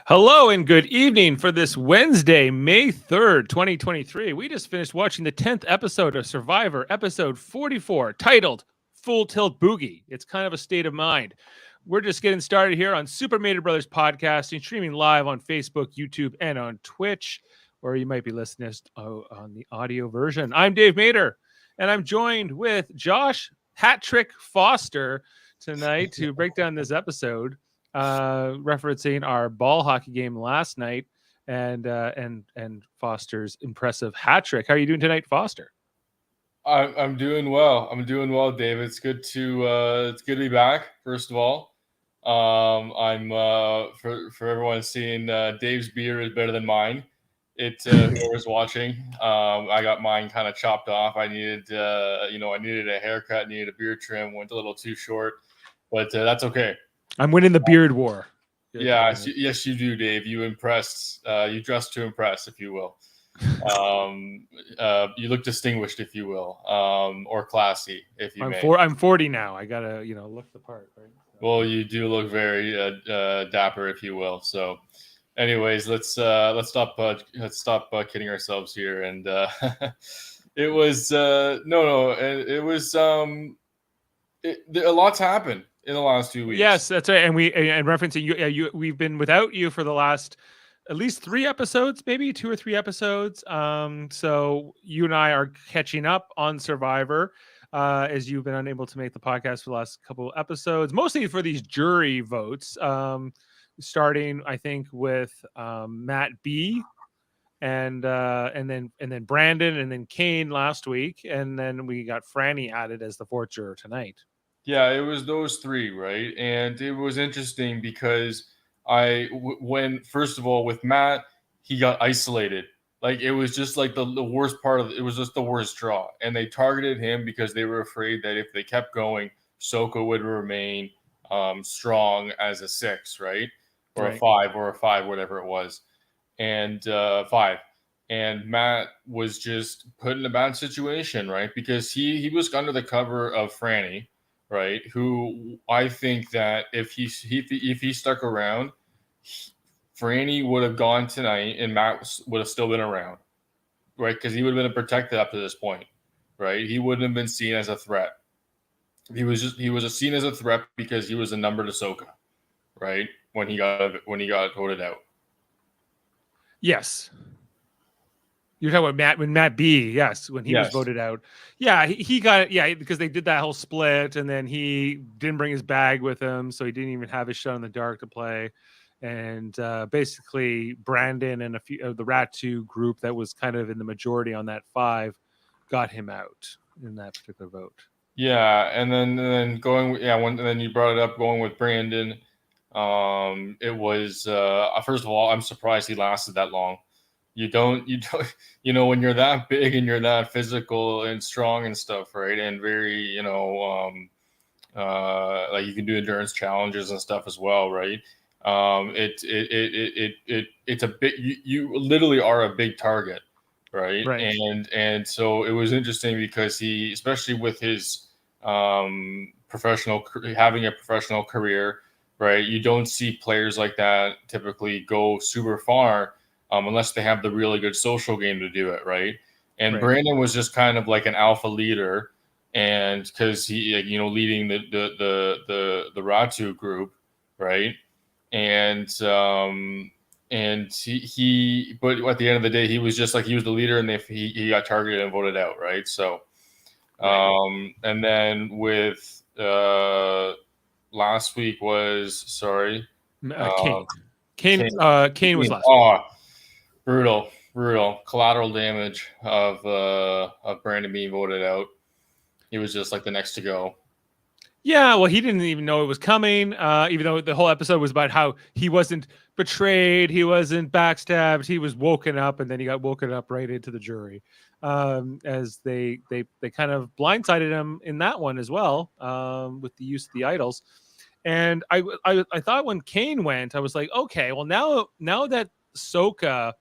Hello and good evening for this Wednesday, May 3rd, 2023. We just finished watching the 10th episode of Survivor, episode 44, titled Full Tilt Boogie. It's kind of a state of mind. We're just getting started here on Super Mater Brothers Podcasting, streaming live on Facebook, YouTube, and on Twitch, or you might be listening on the audio version. I'm Dave Mater, and I'm joined with Josh Hat-Trick Foster tonight to break down this episode. Referencing our ball hockey game last night and Foster's impressive hat trick. How are you doing tonight, Foster? I'm doing well. Dave. It's good to be back. First of all, I'm for everyone seeing Dave's beard is better than mine. Whoever's watching, I got mine kind of chopped off. I needed I needed a haircut, needed a beard trim. Went a little too short, but that's okay. I'm winning the beard war. Yes, you do, Dave. You impressed. You dressed to impress, if you will. You look distinguished, if you will, or classy, if you may. I'm 40 now. I gotta, look the part, right? Well, you do look very dapper, if you will. So, anyways, let's stop kidding ourselves here. And it was a lot's happened in the last 2 weeks. Yes, that's right. And referencing you, we've been without you for the last at least 3 episodes, maybe 2 or 3 episodes. So you and I are catching up on Survivor, as you've been unable to make the podcast for the last couple of episodes, mostly for these jury votes. Starting, I think, with Matt B. And then Brandon, and then Kane last week, and then we got Franny added as the 4th juror tonight. Yeah, it was those 3, right? And it was interesting because when first of all with Matt, he got isolated. Like it was just like the worst part of it was just the worst draw, and they targeted him because they were afraid that if they kept going, Soka would remain strong as a 6, right, or a 5, whatever it was, and 5. And Matt was just put in a bad situation, right? Because he was under the cover of Franny, right? Who I think that if he stuck around, Franny would have gone tonight, and Matt would have still been around, right? Because he would have been protected up to this point, right? He wouldn't have been seen as a threat. He was seen as a threat because he was a number to Soka, right? When he got voted out. Yes. You're talking about Matt B. Yes, when he was voted out. Yeah, he got it. Because they did that whole split, and then he didn't bring his bag with him, so he didn't even have his shot in the dark to play. And basically, Brandon and a few of the Rat 2 group that was kind of in the majority on that 5 got him out in that particular vote. Yeah, and then then you brought it up going with Brandon. It was first of all, I'm surprised he lasted that long. You don't, when you're that big and you're that physical and strong and stuff, right? And very, like you can do endurance challenges and stuff as well, right? It's a bit, you literally are a big target, right? And so it was interesting because he, especially with his having a professional career, right? You don't see players like that typically go super far. Unless they have the really good social game to do it, right? And Brandon was just kind of like an alpha leader, and because he, leading the Ratu group, right? And he, but at the end of the day, he was just like he was the leader, and he got targeted and voted out, right? So, and then with last week was Kane was last week. Brutal collateral damage of Brandon being voted out. He was just like the next to go. Yeah, well, he didn't even know it was coming, even though the whole episode was about how he wasn't betrayed, he wasn't backstabbed, he was woken up, and then he got woken up right into the jury, as they kind of blindsided him in that one as well, with the use of the idols. And I thought when Kane went, I was like, okay, well now that Soka,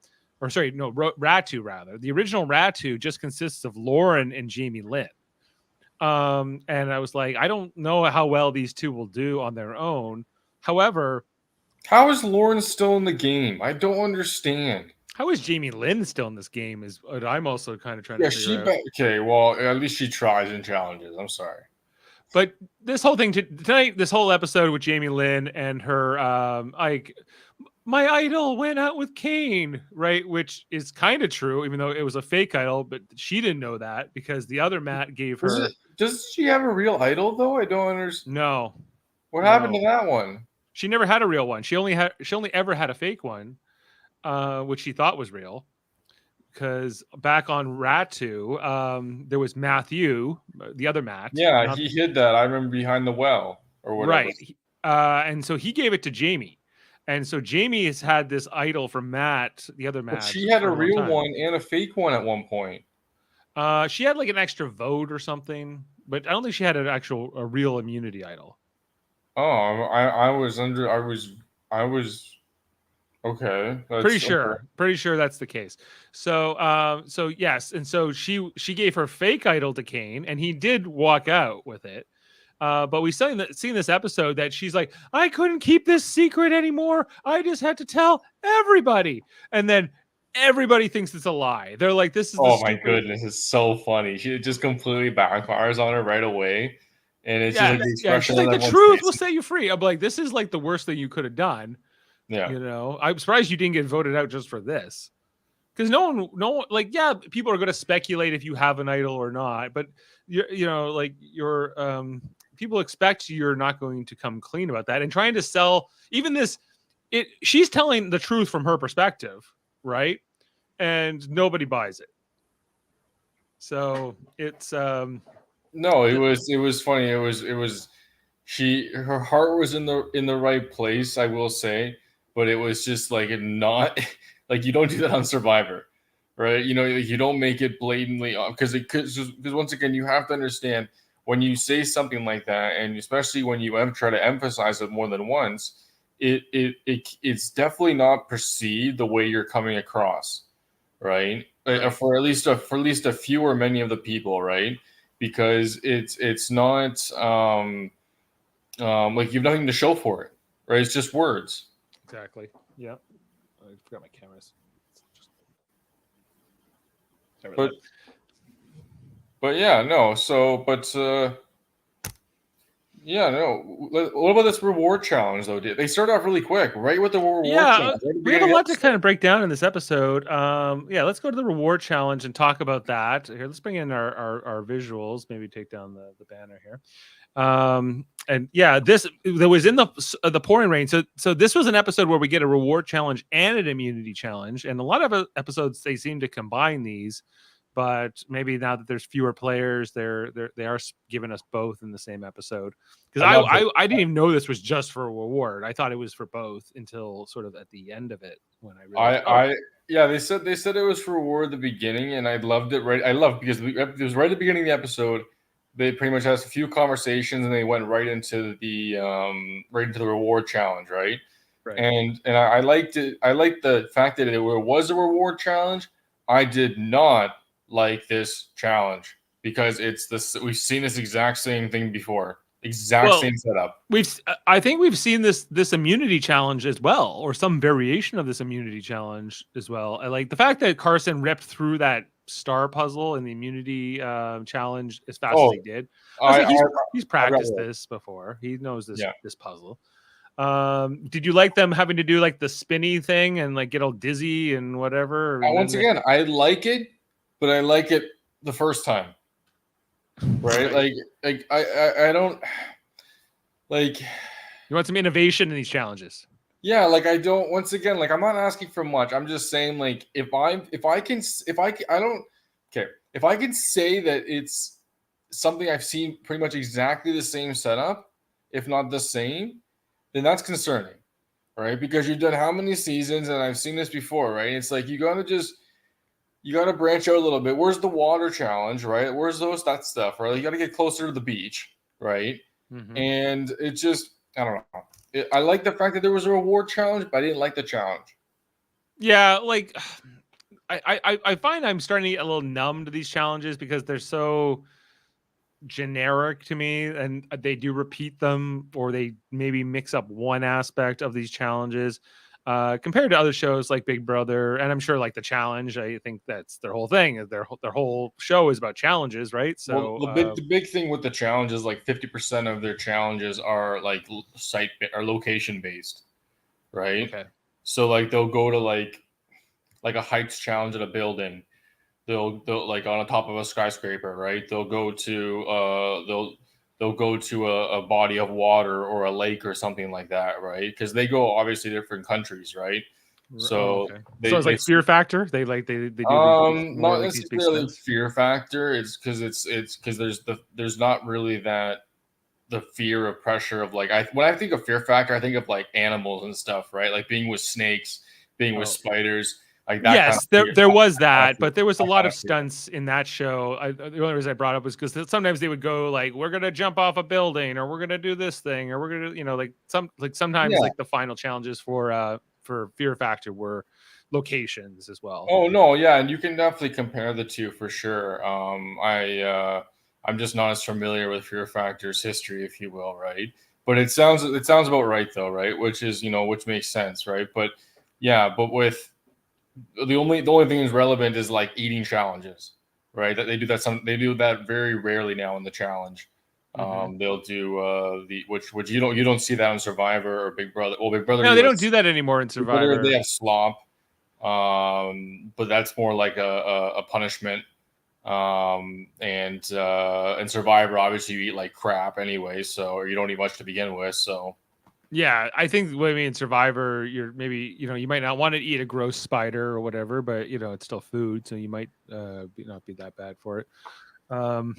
or sorry, no, Ratu rather, the original Ratu just consists of Lauren and Jaemeel. And I was like, I don't know how well these two will do on their own. However, How is Lauren still in the game? I don't understand. How is Jaemeel still in this game? Is what I'm also kind of trying Yeah, to figure out. okay. Well, at least she tries and challenges. I'm sorry. But this whole thing tonight, this whole episode with Jaemeel and her, like, my idol went out with Kane, right? Which is kind of true, even though it was a fake idol, but she didn't know that because the other Matt gave her. Does she have a real idol though? I don't understand. No. What happened to that one? She never had a real one. She only ever had a fake one, which she thought was real. Because back on Ratu, there was Matthew, the other Matt. Yeah, he hid that. I remember behind the well or whatever. Right. And so he gave it to Jamie. And so Jamie has had this idol from Matt, the other Matt. But she had a real one and a fake one at one point. She had like an extra vote or something, but I don't think she had a real immunity idol. Oh, I was okay. Pretty sure that's the case. So yes, and so she gave her fake idol to Kane, and he did walk out with it. But we seen this episode that she's like, I couldn't keep this secret anymore. I just had to tell everybody, and then everybody thinks it's a lie. They're like, this is my goodness, it's so funny. She just completely backfires on her right away. And it's just like the expression. She's like, the truth will set you free. I'm like, this is like the worst thing you could have done. Yeah. You know, I'm surprised you didn't get voted out just for this. Because no one, like, yeah, people are going to speculate if you have an idol or not. But, people expect you're not going to come clean about that. And trying to sell even this, she's telling the truth from her perspective, right? And nobody buys it. So it's no, it was funny. It was her heart was in the right place, I will say, but it was just like not like you don't do that on Survivor, right? You know, you don't make it blatantly because once again you have to understand when you say something like that, and especially when you try to emphasize it more than once, it's definitely not perceived the way you're coming across, right? For at least a few or many of the people, right? Because it's not like you have nothing to show for it, right? It's just words. Exactly. Yeah. I forgot my cameras. But yeah, no. So, but yeah, no. What about this reward challenge though? They started off really quick, right? With the reward challenge. We have a lot to kind of break down in this episode. Let's go to the reward challenge and talk about that. Here, let's bring in our visuals. Maybe take down the banner here. And yeah, this there was in the pouring rain. So this was an episode where we get a reward challenge and an immunity challenge. And a lot of episodes they seem to combine these. But maybe now that there's fewer players, they are giving us both in the same episode. Because I didn't even know this was just for a reward. I thought it was for both until sort of at the end of it when I realized. They said it was for reward at the beginning, and I loved it. Right, I loved because it was right at the beginning of the episode. They pretty much had a few conversations, and they went right into the reward challenge, right? Right. And I liked it. I liked the fact that it was a reward challenge. I did not like this challenge because we've seen this exact same thing before, same setup. I think we've seen this immunity challenge as well, or some variation of this immunity challenge as well. I like the fact that Carson ripped through that star puzzle in the immunity challenge as fast as he did. He's practiced this before. He knows this puzzle. Did you like them having to do like the spinny thing and like get all dizzy and whatever? Once again, I like it. But I like it the first time, right? Like I don't like. You want some innovation in these challenges? Yeah, like I don't. Once again, like I'm not asking for much. I'm just saying, like if I can say that it's something I've seen pretty much exactly the same setup, if not the same, then that's concerning, right? Because you've done how many seasons, and I've seen this before, right? It's like you got to branch out a little bit. Where's the water challenge, right? Where's that stuff, right? You got to get closer to the beach, right? Mm-hmm. And it's just, I don't know. I like the fact that there was a reward challenge, but I didn't like the challenge. Yeah, like I find I'm starting to get a little numb to these challenges because they're so generic to me, and they do repeat them, or they maybe mix up one aspect of these challenges compared to other shows like Big Brother, and I'm sure like the Challenge. I think that's their whole thing. Their whole show is about challenges, right? Well, So the big thing with the challenge is like 50% of their challenges are like site or location based, right? okay, So like they'll go to like a heights challenge at a building. They'll like on the top of a skyscraper, right? They'll go to a body of water or a lake or something like that, right? Because they go obviously different countries, right? So okay. So it's they like Fear Factor. They do these more not like these big necessarily stunts. fear factor. It's because there's not really that the fear of pressure of like when I think of fear factor, I think of like animals and stuff, right? Like being with snakes, being with Oh, spiders, like that kind of yes, there fear. there was That kind of that, fear. but there was a That lot kind of of fear. stunts in that show. The only reason I brought up was because sometimes they would go like, "We're gonna jump off a building," or "We're gonna do this thing," or "We're gonna," like sometimes Yeah. like the final challenges for Fear Factor were locations as well. Oh no, yeah, and you can definitely compare the two for sure. I'm just not as familiar with Fear Factor's history, if you will, right? But it sounds about right though, right? Which is which makes sense, right? But yeah, but with the only thing that's relevant is like eating challenges, right? That they do that very rarely now in the challenge. Hmm. They'll do the which you don't see that on Survivor or Big Brother. Well, Big Brother No, you they have don't do that anymore in Big Brother they Survivor. have slop, but that's more like a punishment. And Survivor obviously you eat like crap anyway, so or you don't eat much to begin with, so. Yeah, I think what I mean Survivor, you're maybe you might not want to eat a gross spider or whatever, but it's still food, so you might not be that bad for it. Um,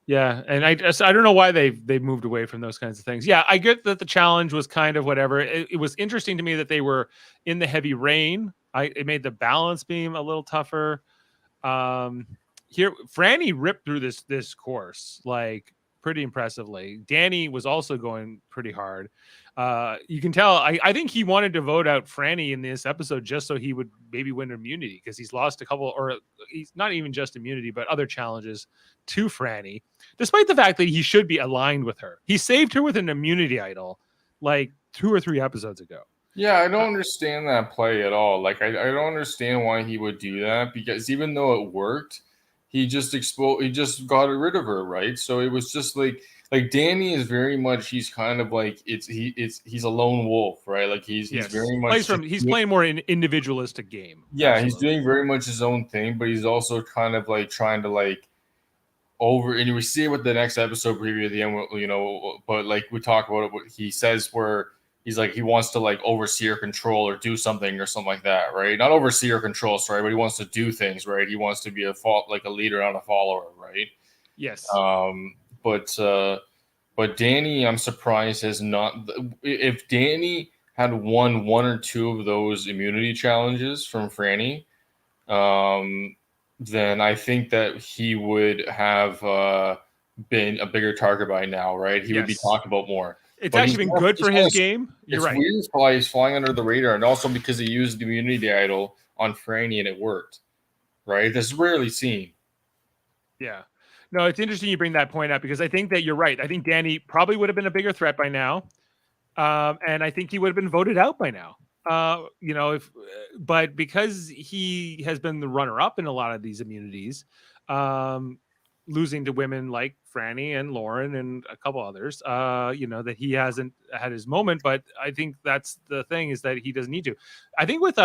Yeah, and I don't know why they've moved away from those kinds of things. Yeah, I get that the challenge was kind of whatever. It was interesting to me that they were in the heavy rain. It made the balance beam a little tougher. Um, Here, Franny ripped through this course like pretty impressively. Danny was also going pretty hard. You can tell. I think he wanted to vote out Franny in this episode just so he would maybe win immunity because he's lost a couple, or he's not even just immunity, but other challenges to Franny, despite the fact that he should be aligned with her. He saved her with an immunity idol like 2 or 3 episodes ago. Yeah, I Uh, don't understand that play at all. Like, I don't understand why he would do that because even though it worked, he just got rid of her, right? So it was just like Danny is very much he's kind of like he's a lone wolf, right? Like he's yes, very much just he's playing more an individualistic game. yeah, he's Absolutely. doing very much his own thing, but he's also kind of like trying to like over and we see it with the next episode preview at the end, but like we talk about it, what he says where he's like he wants to like oversee or control or do something or something like that, right? Not oversee or control, sorry, but he wants to do things, right? He wants to be like a leader, not a follower, right? Yes. Um, but Danny, I'm surprised has not. If Danny had won one or two of those immunity challenges from Franny, um, then I think that he would have been a bigger target by now, right? He would be Yes. talked about more. It's But actually been good for his game. You're it's right. weird why he's flying under the radar, and also because he used the immunity idol on Franny and it worked, right? This is rarely seen. Yeah. No, it's interesting you bring that point up because I think that you're right. I think Danny probably would have been a bigger threat by now. And I think he would have been voted out by now. But because he has been the runner up in a lot of these immunities, um, losing to women like Franny and Lauren and a couple others, that he hasn't had his moment. But I think that's the thing is that he doesn't need to. I think with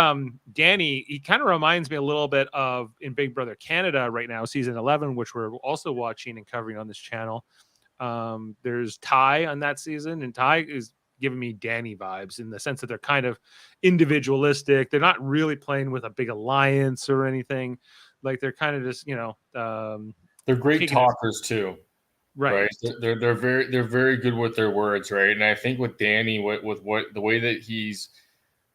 Danny, he kind of reminds me a little bit of in Big Brother Canada right now, season 11, which we're also watching and covering on this channel. There's Ty on that season, and Ty is giving me Danny vibes in the sense that they're kind of individualistic. They're not really playing with a big alliance or anything. Like they're kind of just, They're great taking it talkers too, right? right. They're very good with their words, right? And I think with Danny, with what the way that he's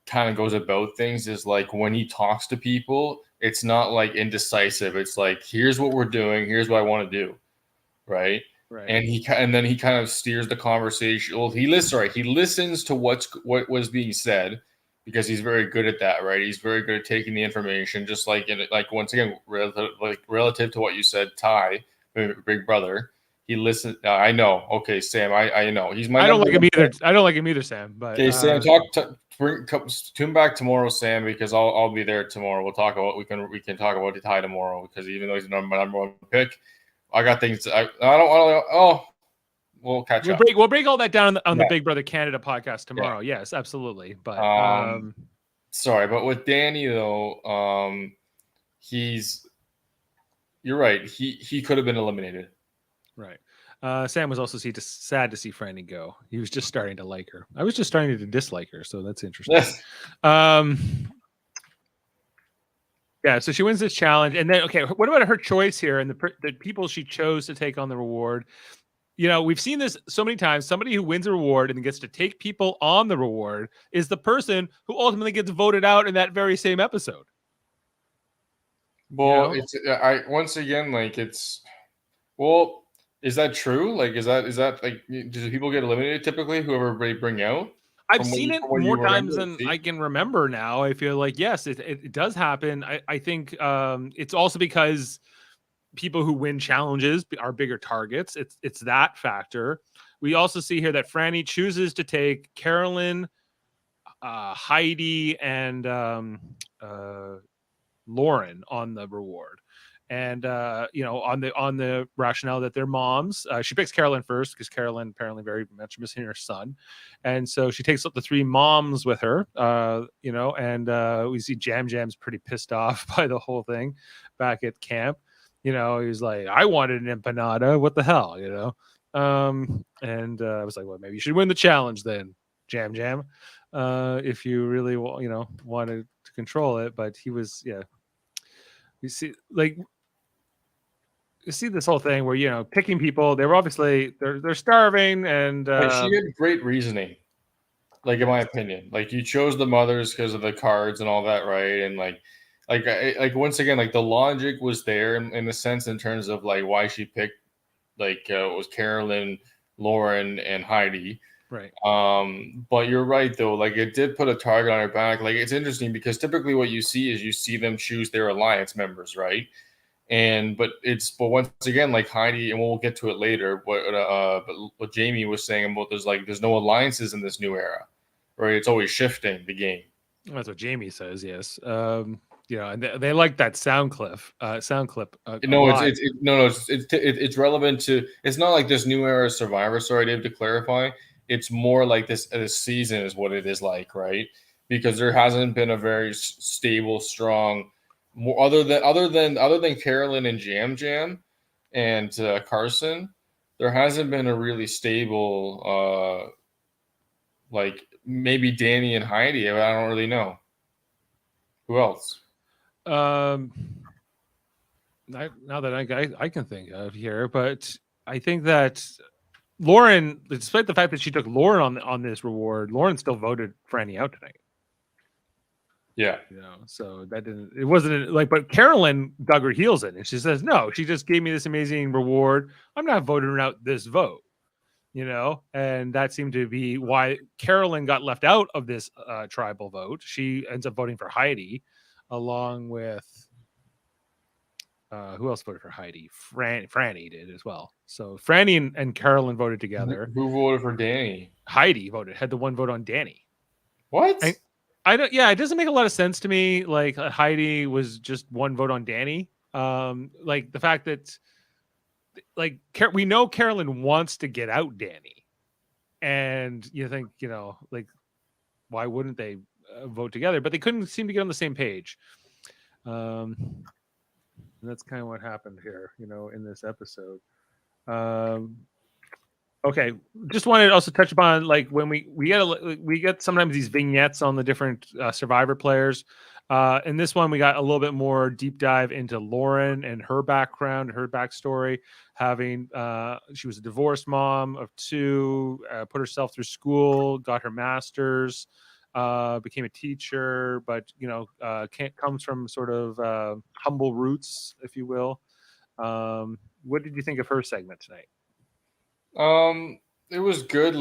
kind of goes about things is like when he talks to people, it's not like indecisive. It's like here's what we're doing, here's what I want to do, right? Right. And then he kind of steers the conversation. Well, he listens to what was being said because he's very good at that, right? He's very good at taking the information, just like once again, relative to what you said, Ty. Big Brother. He listens. I know. Okay, Sam. I know. He's my. I don't like him either. Pick. I don't like him either, Sam. But okay, Sam. Tune back tomorrow, Sam, because I'll be there tomorrow. We'll talk about we can talk about the tie tomorrow because even though he's my number one pick, I got things. I don't. Oh, we'll catch up. We'll break all that down on the Big Brother Canada podcast tomorrow. Yeah. Yes, absolutely. But sorry, but with Danny though, you're right. He could have been eliminated. Right. Sam was also sad to see Franny go. He was just starting to like her. I was just starting to dislike her, so that's interesting. Yeah, so she wins this challenge, and then what about her choice here and the people she chose to take on the reward? You know, we've seen this so many times. Somebody who wins a reward and gets to take people on the reward is the person who ultimately gets voted out in that very same episode. Well, it's once again like it's well. Is that true? Like, is that like, do people get eliminated typically? Whoever they bring out? I've seen it more times than I can remember now. I feel like, yes, it does happen. I think it's also because people who win challenges are bigger targets. It's that factor. We also see here that Franny chooses to take Carolyn, Heidi, and Lauren on the reward. And on the rationale that they're moms, she picks Carolyn first because Carolyn apparently very much missing her son, and so she takes up the three moms with her. And we see Jam's pretty pissed off by the whole thing back at camp. He was like, "I wanted an empanada. What the hell?" And I was like, "Well, maybe you should win the challenge then, Jam. If you really wanted to control it." But he was, yeah. You see this whole thing where picking people, they were obviously they're starving, and she had great reasoning, like in my opinion. Like you chose the mothers because of the cards and all that, right? And like once again, like the logic was there in the sense in terms of like why she picked it was Carolyn, Lauren, and Heidi. Right. But you're right though. Like it did put a target on her back. Like it's interesting because typically what you see them choose their alliance members, right? But once again, like Heidi, and we'll get to it later. But what Jaemeel was saying about there's no alliances in this new era, right? It's always shifting the game. That's what Jaemeel says. Yes. And they like that sound clip. It's relevant to. It's not like this new era Survivor. Sorry, Dave, to clarify, it's more like this season is what it is like, right? Because there hasn't been a very stable, strong. More other than Carolyn and Jam and Carson, there hasn't been a really stable like maybe Danny and Heidi. I don't really know who else. Now that I can think of here, but I think that Lauren, despite the fact that she took Lauren on this reward, Lauren still voted Franny out tonight. Yeah. So it wasn't but Carolyn dug her heels in and she says, no, she just gave me this amazing reward. I'm not voting out this vote, and that seemed to be why Carolyn got left out of this tribal vote. She ends up voting for Heidi along with, who else voted for Heidi? Franny did as well. So Franny and Carolyn voted together. Who voted for Danny? Heidi had the one vote on Danny. What? I don't. Yeah, it doesn't make a lot of sense to me. Like Heidi was just one vote on Danny. Like the fact that, we know Carolyn wants to get out Danny, and you think why wouldn't they vote together? But they couldn't seem to get on the same page. And that's kind of what happened here, in this episode. Okay, just wanted to also touch upon when we get sometimes these vignettes on the different Survivor players. In this one, we got a little bit more deep dive into Lauren and her background, her backstory. She was a divorced mom of two, put herself through school, got her master's, became a teacher, but comes from sort of humble roots, if you will. What did you think of her segment tonight? It was good.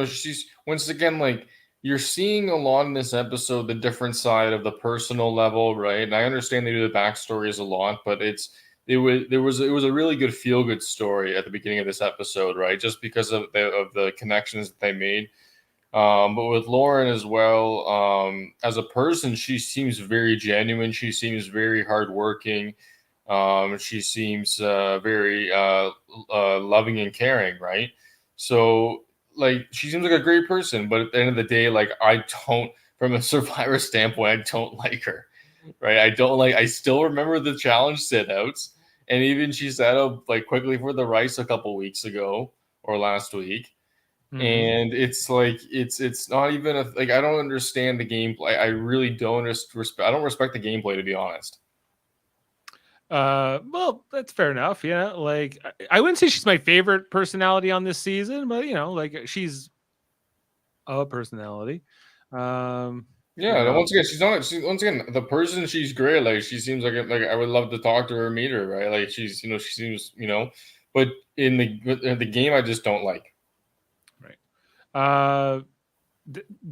She's once again you're seeing a lot in this episode the different side of the personal level, right? And I understand they do the backstories a lot, but it's it was a really good feel good story at the beginning of this episode, right? Just because of the connections that they made. But with Lauren as well, as a person, she seems very genuine. She seems very hardworking. She seems very loving and caring, right? So, like, she seems like a great person. But at the end of the day, like, I don't, from a Survivor standpoint, I don't like her, right? I still remember the challenge sit outs. And even she set up like quickly for the rice a couple weeks ago or last week. And it's like it's not even like I don't understand the gameplay. I really don't respect. I don't respect the gameplay, to be honest. Well, that's fair enough. Yeah, like I wouldn't say she's my favorite personality on this season, but like she's a personality. Yeah, once again, once again the person. She's great. Like she seems like I would love to talk to her, meet her, right? Like she seems but in the game, I just don't like. Right.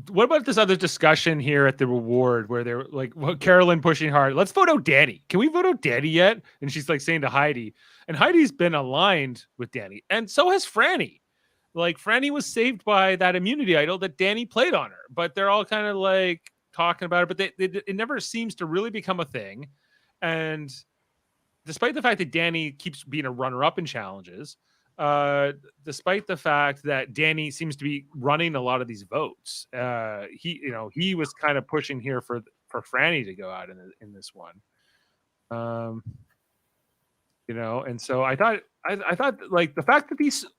What about this other discussion here at the reward where they're like, Carolyn pushing hard, let's vote out Danny. Can we vote out Danny yet? And she's like saying to Heidi, and Heidi's been aligned with Danny, and so has Franny. Like Franny was saved by that immunity idol that Danny played on her, but they're all kind of like talking about it, but it never seems to really become a thing. And despite the fact that Danny keeps being a runner-up in challenges, despite the fact that Danny seems to be running a lot of these votes, he was kind of pushing here for Franny to go out in this one. And so I thought like the fact that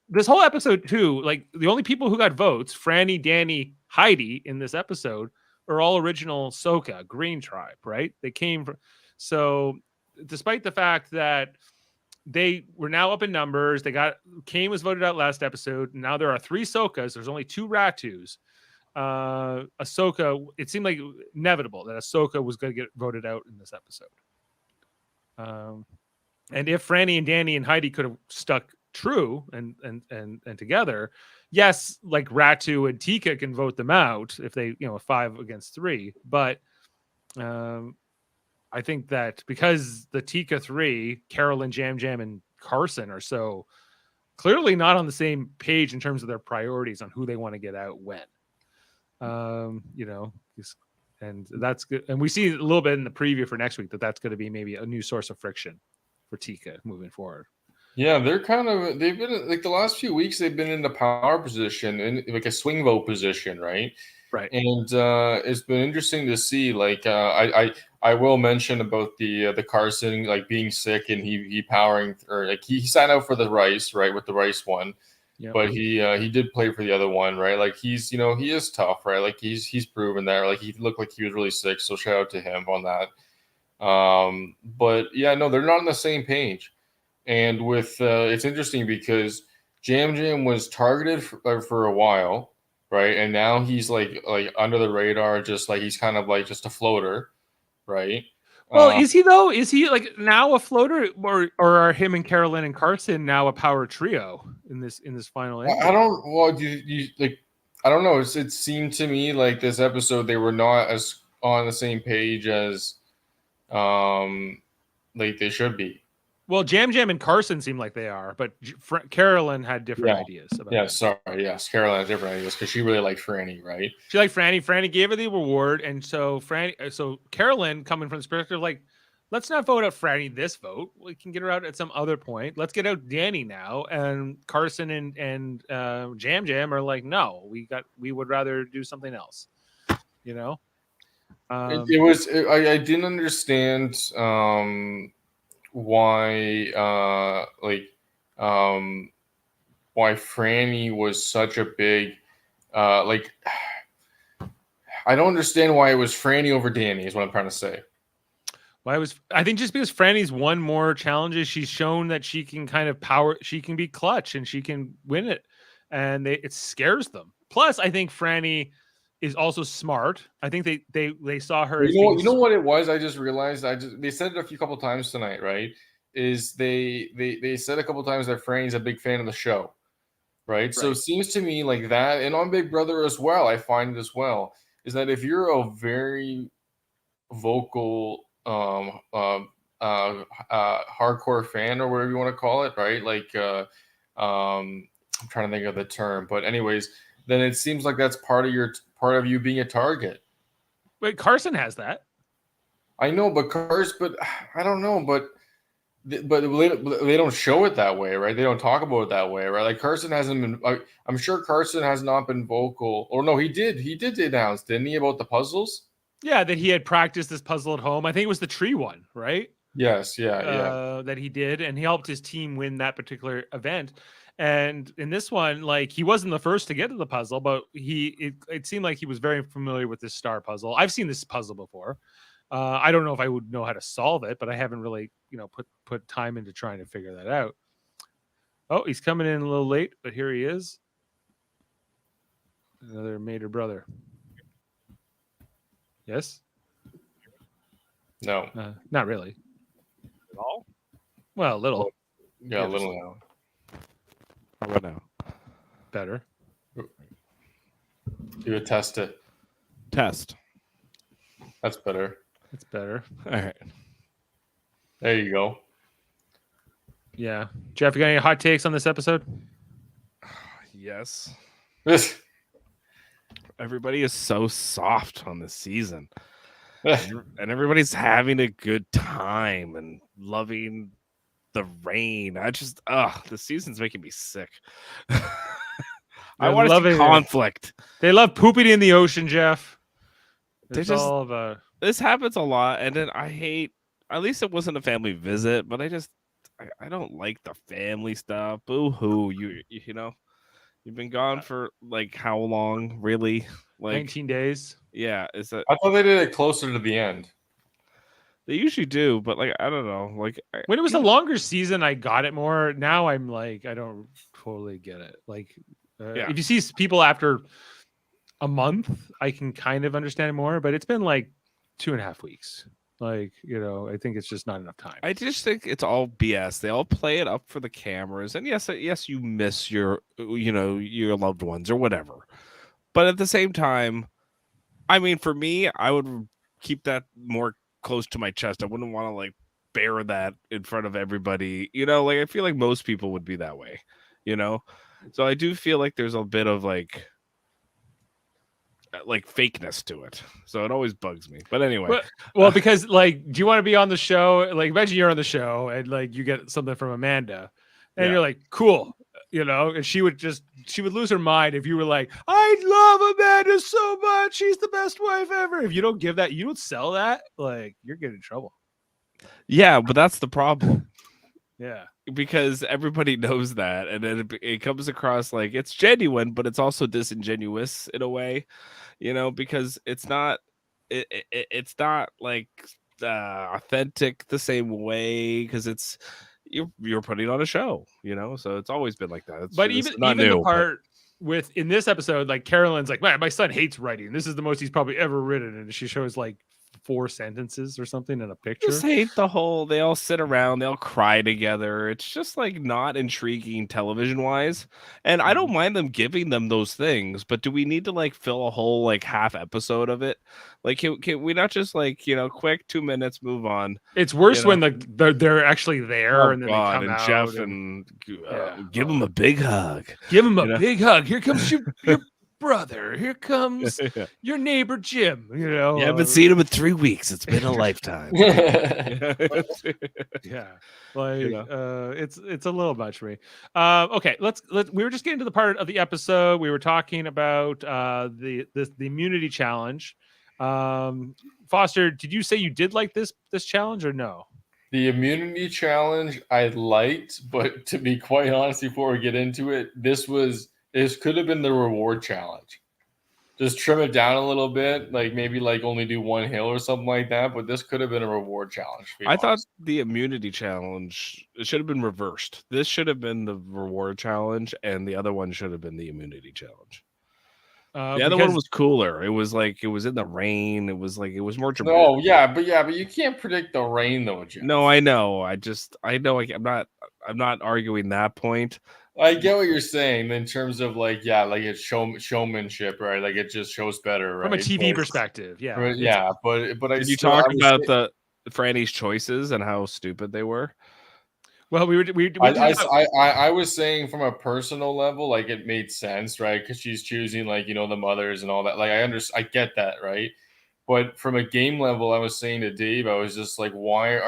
this whole episode too, like the only people who got votes, Franny, Danny, Heidi in this episode are all original Soka Green Tribe, right? They came from, so despite the fact that they were now up in numbers, Kane was voted out last episode. Now there are 3 Sokas. There's only 2 Ratus. Ahsoka, it seemed like inevitable that Ahsoka was going to get voted out in this episode. And if Franny and Danny and Heidi could have stuck true and together, yes, like Ratu and Tika can vote them out if they, 5 against 3. But I think that because the Tika 3, Carolyn, Jam Jam, and Carson are so clearly not on the same page in terms of their priorities on who they want to get out when. And that's good. And we see a little bit in the preview for next week that's going to be maybe a new source of friction for Tika moving forward. Yeah, they've been like the last few weeks, they've been in the power position, in like a swing vote position, right? Right. And it's been interesting to see. Like I will mention about the Carson like being sick and he powering, or like he signed out for the rice, right, with the rice one. Yep. But he did play for the other one, right? Like he's he is tough, right? Like he's proven that. Like he looked like he was really sick, so shout out to him on that. But yeah, no, they're not on the same page. And with it's interesting because Jam Jam was targeted for a while, right? And now he's like under the radar, just like he's kind of like just a floater, right? Well, is he though? Is he like now a floater, or are him and Carolyn and Carson now a power trio in this final ending? I don't. Well, you like? I don't know. It seemed to me like this episode they were not as on the same page as like they should be. Well, Jam Jam and Carson seem like they are, but Carolyn had different ideas. Yes, Carolyn had different ideas because she really liked Franny, right? She liked Franny. Franny gave her the reward, and so Carolyn, coming from the perspective, like, let's not vote out Franny this vote. We can get her out at some other point. Let's get out Danny now. And Carson and Jam Jam are like, no, we would rather do something else. I didn't understand why why Franny was such a big I don't understand why it was Franny over Danny is what I'm trying to say. I think just because Franny's won more challenges, she's shown that she can kind of she can be clutch and she can win it, and it scares them. Plus, I think Franny is also smart. I think they saw her. You know what it was? I just realized. They said it a couple times tonight, right? Is they said a couple times that Franny's a big fan of the show, right? So it seems to me like that, and on Big Brother as well. I find it as well is that if you're a very vocal hardcore fan or whatever you want to call it, right? Like, I'm trying to think of the term, but anyways, then it seems like that's part of you being a target. Wait, Carson has that. I know, but I don't know, but they don't show it that way, right? They don't talk about it that way, right? Like Carson hasn't been. I'm sure Carson has not been vocal. Or no, he did. He did announce, didn't he, about the puzzles? Yeah, that he had practiced this puzzle at home. I think it was the tree one, right? Yes, yeah. That he did, and he helped his team win that particular event. And in this one, like he wasn't the first to get to the puzzle, but it seemed like he was very familiar with this star puzzle. I've seen this puzzle before. I don't know if I would know how to solve it, but I haven't really, put time into trying to figure that out. Oh, he's coming in a little late, but here he is. Another Mater brother. Yes? No. Not really. At all? Well, a little. Yeah, a little now. How about now? Better. You would test it. Test. That's better. It's better. All right. There you go. Yeah. Jeff, you got any hot takes on this episode? Yes. Everybody is so soft on this season. And everybody's having a good time and loving the rain. The season's making me sick. I want to see conflict. They love pooping in the ocean, Jeff. This happens a lot, and then I hate. At least it wasn't a family visit, but I don't like the family stuff. Boo hoo! You know, you've been gone for like how long? Really? Like 19 days. Yeah, is that? I thought they did it closer to the end. They usually do, but like I don't know. Like when it was a longer season, I got it more. Now I'm like, I don't totally get it. Like, if you see people after a month, I can kind of understand it more. But it's been like 2.5 weeks. Like, I think it's just not enough time. I just think it's all BS. They all play it up for the cameras, and yes, you miss your loved ones or whatever. But at the same time, I mean, for me, I would keep that more close to my chest. I wouldn't want to like bear that in front of everybody. Like I feel like most people would be that way. So I do feel like there's a bit of like fakeness to it. So it always bugs me. But anyway. Well, because like, do you want to be on the show? Like, imagine you're on the show and like you get something from Amanda and you're like, cool. And she would lose her mind if you were like, I love Amanda so much. She's the best wife ever. If you don't give that, you don't sell that, like you're getting in trouble. Yeah, but that's the problem. Yeah. Because everybody knows that. And then it comes across like it's genuine, but it's also disingenuous in a way, because it's not like authentic the same way because it's you're putting on a show, so it's always been like that. But even the part in this episode, like Carolyn's like, man, my son hates writing. This is the most he's probably ever written. And she shows like 4 sentences or something in a picture. Just hate they all sit around, they all cry together. It's just like not intriguing television wise. And I don't mind them giving them those things, but do we need to like fill a whole like half episode of it? Like can we not just like quick 2 minutes, move on? It's worse when they're actually there and then they come out Jeff give him a big hug. Give him a big hug. Here comes your brother. Here comes your neighbor Jim. You haven't seen him in 3 weeks. It's been a lifetime. Yeah, like it's a little much for me. Okay, let's. We were just getting to the part of the episode we were talking about the immunity challenge. Foster, did you say you did like this challenge or no? The immunity challenge I liked, but to be quite honest, before we get into it, this could have been the reward challenge. Just trim it down a little bit, like maybe like only do 1 hill or something like that. But this could have been a reward challenge. I thought the immunity challenge should have been reversed. This should have been the reward challenge, and the other one should have been the immunity challenge. The other one was cooler. It was like it was in the rain. It was more dramatic. No, but you can't predict the rain though, Jim. No, I know. I'm not arguing that point. I get what you're saying in terms of like it's showmanship, right? Like it just shows better, right? From a TV perspective, yeah. But did you talk about Franny's choices and how stupid they were. Well, we I was saying from a personal level, like it made sense, right? Because she's choosing like the mothers and all that. Like I get that, right? But from a game level, I was saying to Dave, I was just like, why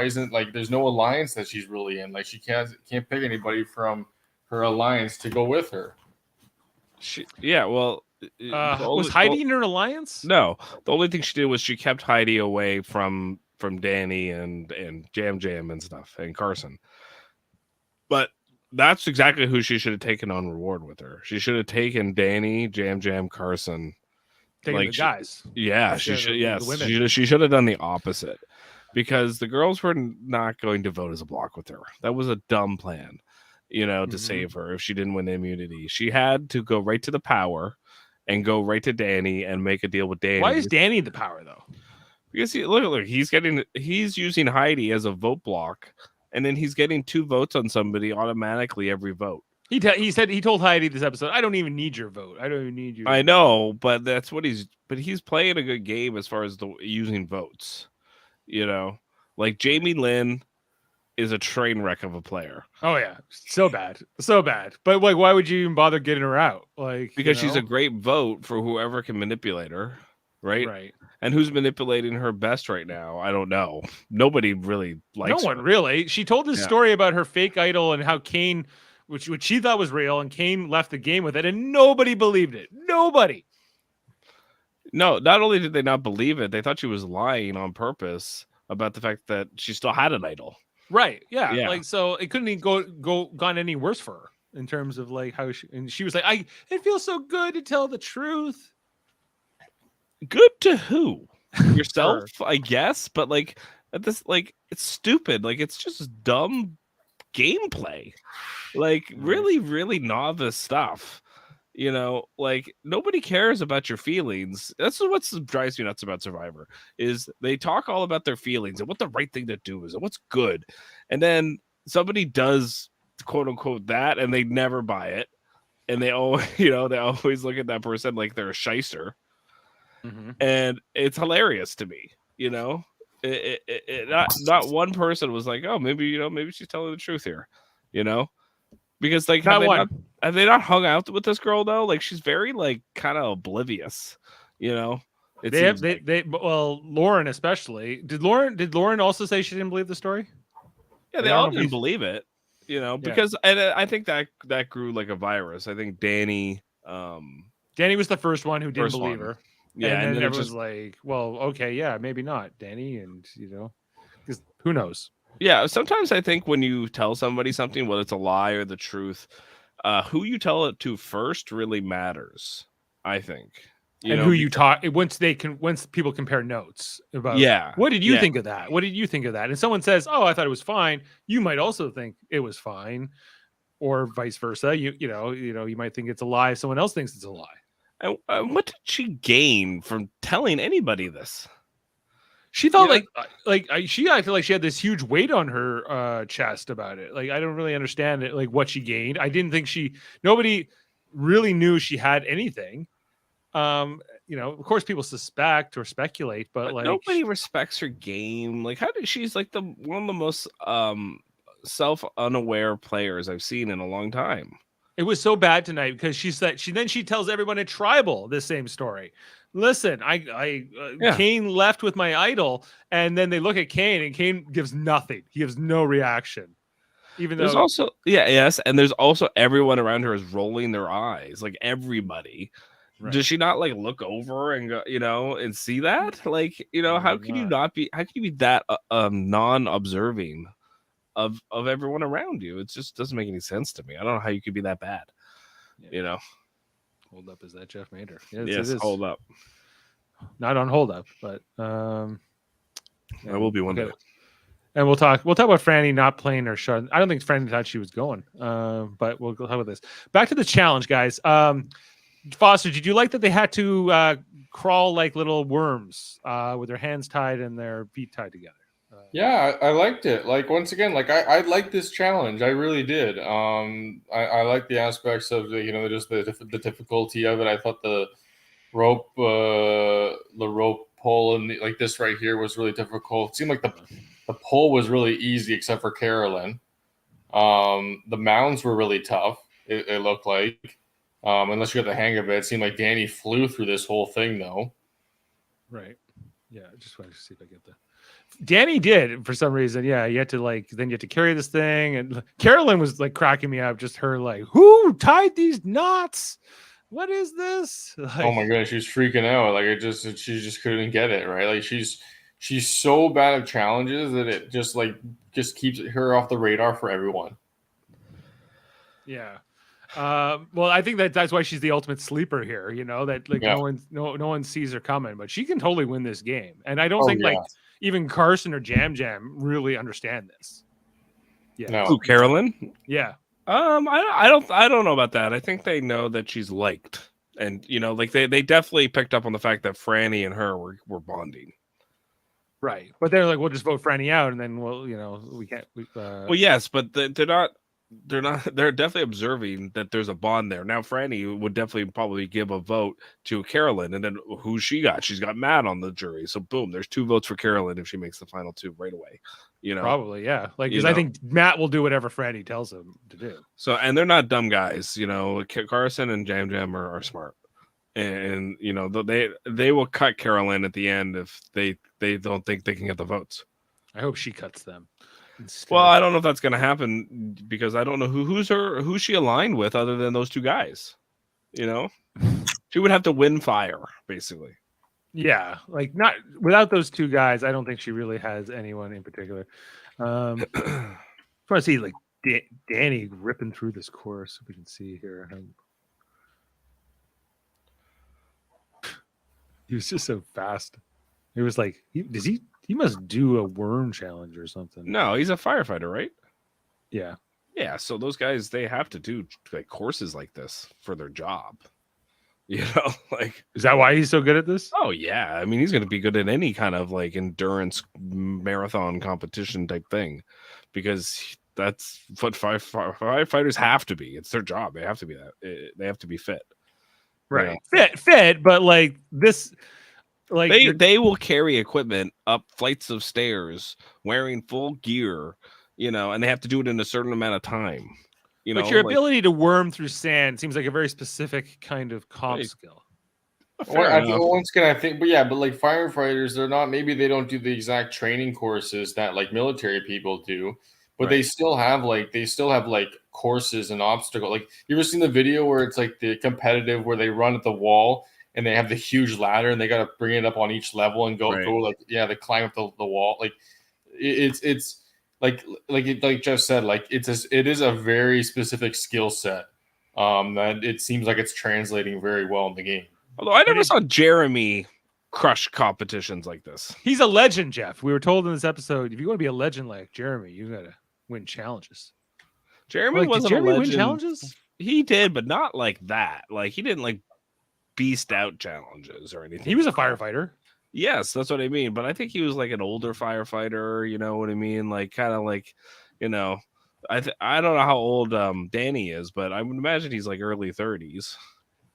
isn't like there's no alliance that she's really in? Like she can't pick anybody from her alliance to go with her. Was Heidi in her alliance? No, the only thing she did was she kept Heidi away from Danny and Jam and stuff and Carson. But that's exactly who she should have taken on reward with her. She should have taken Danny, Jam, Carson. Taking the guys. She should. Yes, she should have done the opposite, because the girls were not going to vote as a block with her. That was a dumb plan, to save her if she didn't win immunity. She had to go right to the power and go right to Danny and make a deal with Danny. Why is Danny the power though? Because look, he's using Heidi as a vote block, and then he's getting 2 votes on somebody automatically every vote. He told Heidi this episode, I don't even need your vote. I don't even need your I know, but that's what he's playing a good game as far as using votes. Like Jamie Lynn is a train wreck of a player. Oh yeah, so bad. But like, why would you even bother getting her out? Like, because she's a great vote for whoever can manipulate her, right? Right. And who's manipulating her best right now? I don't know. Nobody really likes her. No one really. She told this story about her fake idol and how Kane, which she thought was real, and Kane left the game with it, and nobody believed it. Nobody. No, not only did they not believe it, they thought she was lying on purpose about the fact that she still had an idol. Right. Yeah. Like, so it couldn't even gone any worse for her in terms of like how she was like, it feels so good to tell the truth. Good to who? Yourself, I guess. But like at this, like it's stupid. Like it's just dumb gameplay. Like really, really novice stuff. Like nobody cares about your feelings. That's what drives me nuts about Survivor is they talk all about their feelings and what the right thing to do is and what's good. And then somebody does quote unquote that and they never buy it. And they always, they always look at that person like they're a shyster. Mm-hmm. And it's hilarious to me, not one person was like, oh, maybe she's telling the truth here, because like have they not hung out with this girl though? Like she's very like kind of oblivious, Well, Lauren especially. Did Lauren also say she didn't believe the story? Yeah, they all didn't believe it, because and I think that grew like a virus. I think Danny was the first one who didn't believe her. Yeah, and then everyone's like, well, okay, yeah, maybe not, Danny, and because who knows? Yeah, sometimes I think when you tell somebody something, whether it's a lie or the truth, who you tell it to first really matters. I think, and who you talk once people compare notes about. Yeah, what did you think of that? What did you think of that? And someone says, "Oh, I thought it was fine." You might also think it was fine, or vice versa. You might think it's a lie. Someone else thinks it's a lie. And what did she gain from telling anybody this? She felt she I feel like she had this huge weight on her chest about it. Like I don't really understand it, like what she gained. I didn't think nobody really knew she had anything. Of course people suspect or speculate, but like nobody respects her game. Like she's like one of the most self-unaware players I've seen in a long time. It was so bad tonight because she tells everyone at Tribal the same story. Listen, Kane left with my idol, and then they look at Kane, and Kane gives nothing. He gives no reaction. Even there's though also and there's also everyone around her is rolling their eyes, like everybody. Right. Does she not like look over and go, and see that? Like, how can you be that non-observing of everyone around you? It just doesn't make any sense to me. I don't know how you could be that bad. Hold up, is that Jeff Mader? Yes, hold up. Not on hold up, but I will be one day. And we'll talk about Franny not playing her shot. I don't think Franny thought she was going. But we'll go with this. Back to the challenge, guys. Foster, did you like that they had to crawl like little worms with their hands tied and their feet tied together? Yeah, I liked it. Like once again, like I liked this challenge. I really did. I like the aspects of just the difficulty of it. I thought the rope pull, and like this right here was really difficult. It seemed like the pull was really easy, except for Carolyn. The mounds were really tough. It looked like, unless you got the hang of it. It seemed like Danny flew through this whole thing, though. Right. Yeah. I just wanted to see if I get that. Danny did for some reason. Yeah. You had to carry this thing. And Carolyn was like cracking me up. Just her like, who tied these knots? What is this? Like, Oh my goodness, she was freaking out. Like she just couldn't get it right. Like she's so bad at challenges that it just keeps her off the radar for everyone. Yeah. Well, I think that's why she's the ultimate sleeper here. You know that like no one sees her coming, but she can totally win this game. And I don't think like even Carson or Jam really understand this. Yeah. No. Who, Carolyn? Yeah. I don't know about that. I think they know that she's liked, and like they definitely picked up on the fact that Franny and her were bonding. Right, but they're like, we'll just vote Franny out, and then we can't. Well, yes, but they're not. They're definitely observing that there's a bond there. Now, Franny would definitely probably give a vote to Carolyn, and then who she got? She's got Matt on the jury, so boom, there's 2 votes for Carolyn if she makes the final 2 right away. Probably, yeah. Like, because I think Matt will do whatever Franny tells him to do. So, and they're not dumb guys. Carson and Jam are smart, and they will cut Carolyn at the end if they don't think they can get the votes. I hope she cuts them. Well, I don't know if that's going to happen because I don't know who's she aligned with other than those 2 guys. She would have to win fire, basically. Yeah, like not without those 2 guys. I don't think she really has anyone in particular. I want to see like Danny ripping through this course. We can see here. He was just so fast. It was like, he must do a worm challenge or something. No, he's a firefighter, right? Yeah. Yeah, so those guys, they have to do like courses like this for their job. Like, is that why he's so good at this? Oh yeah, I mean he's going to be good at any kind of like endurance marathon competition type thing, because that's what firefighters have to be. It's their job. They have to be that. They have to be fit. Right. Fit, but like this. Like they will carry equipment up flights of stairs wearing full gear, and they have to do it in a certain amount of time. But your ability to worm through sand seems like a very specific kind of comp skill. But like firefighters, they're not. Maybe they don't do the exact training courses that like military people do, but they still have like courses and obstacles. Like, you ever seen the video where it's like the competitive where they run at the wall and they have the huge ladder and they got to bring it up on each level and go like they climb up the wall. Like it's like Jeff said, like it is a very specific skill set that it seems like it's translating very well in the game. Although I never saw Jeremy crush competitions like this. He's a legend, Jeff. We were told in this episode, if you want to be a legend like Jeremy, you got to win challenges. Jeremy wasn't a legend. Win challenges? He did, but not like that. Like, he didn't like beast out challenges or anything. He was a firefighter. Yes, that's what I mean. But I think he was like an older firefighter. You know what I mean? Like, kind of like, I don't know how old Danny is, but I would imagine he's like early 30s.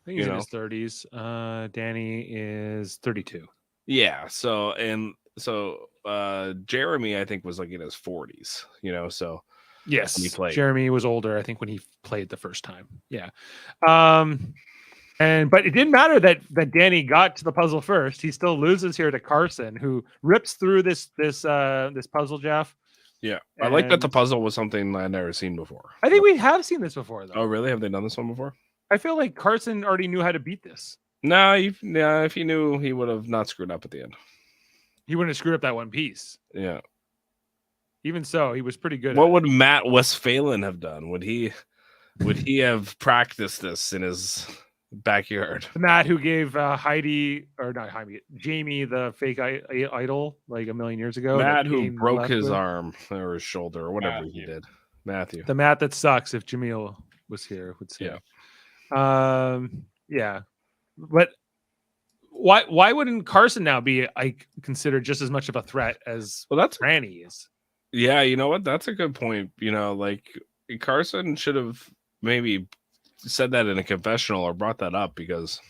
I think he's in his 30s. Danny is 32. Yeah. So Jeremy, I think, was like in his 40s. So yes, when he played. Jeremy was older, I think, when he played the first time. Yeah. But it didn't matter that Danny got to the puzzle first. He still loses here to Carson, who rips through this puzzle, Jeff. Yeah, I like that the puzzle was something I'd never seen before. I think we have seen this before, though. Oh, really? Have they done this one before? I feel like Carson already knew how to beat this. No, if he knew, he would have not screwed up at the end. He wouldn't have screwed up that one piece. Yeah. Even so, he was pretty good. What would Matt Westphalen have done? Would he have practiced this in his backyard? Matt, who gave Jaemeel the fake idol like a million years ago. Matt, who broke his arm or his shoulder or whatever he did. Matthew. The Matt that sucks, if Jaemeel was here, would say. Yeah. Yeah. But why wouldn't Carson now be considered just as much of a threat as Franny is? Yeah, you know what? That's a good point. Like, Carson should have maybe said that in a confessional or brought that up, because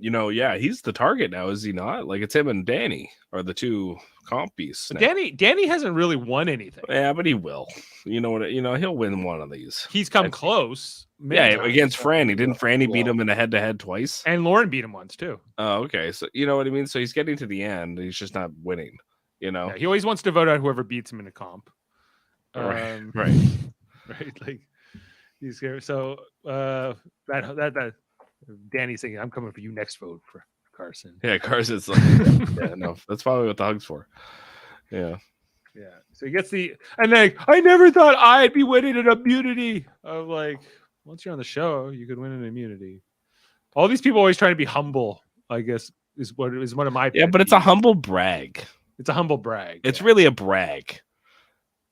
yeah, he's the target now, is he not? Like it's him and Danny are the two comp beasts. But now. Danny hasn't really won anything. Yeah, but he will. You know what? He'll win one of these. He's come close. Yeah, times. against Franny. Didn't Franny beat him in a head-to-head twice? And Lauren beat him once too. Oh, okay. So you know what I mean. So he's getting to the end. He's just not winning. Yeah, he always wants to vote out whoever beats him in a comp. Right. Right. Like he's here. So that Danny's thinking, I'm coming for you next vote for Carson. Yeah, Carson's like, yeah, no, that's probably what the hug's for. Yeah. Yeah. So he gets and like, I never thought I'd be winning an immunity. I'm like, once you're on the show, you could win an immunity. All these people always trying to be humble, I guess, is one of my Yeah, but it's a humble brag. It's a humble brag. It's really a brag.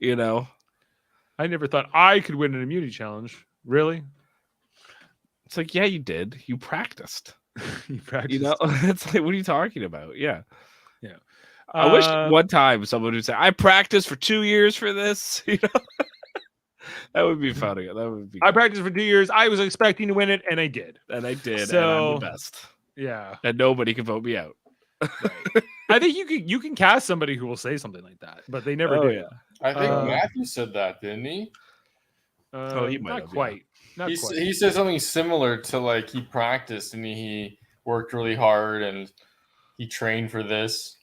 I never thought I could win an immunity challenge. Really? It's like, yeah, you did. You practiced. You practiced. It's like, what are you talking about? Yeah. Yeah. I wish one time someone would say, I practiced for 2 years for this. That would be funny. That would be. I practiced for 2 years. I was expecting to win it, and I did. And I did. So, and I'm the best. Yeah. And nobody can vote me out. Right. I think you can cast somebody who will say something like that, but they never do. Yeah. I think Matthew said that, didn't he? He might not have, quite. Not quite. He said something similar to like he practiced and he worked really hard and he trained for this.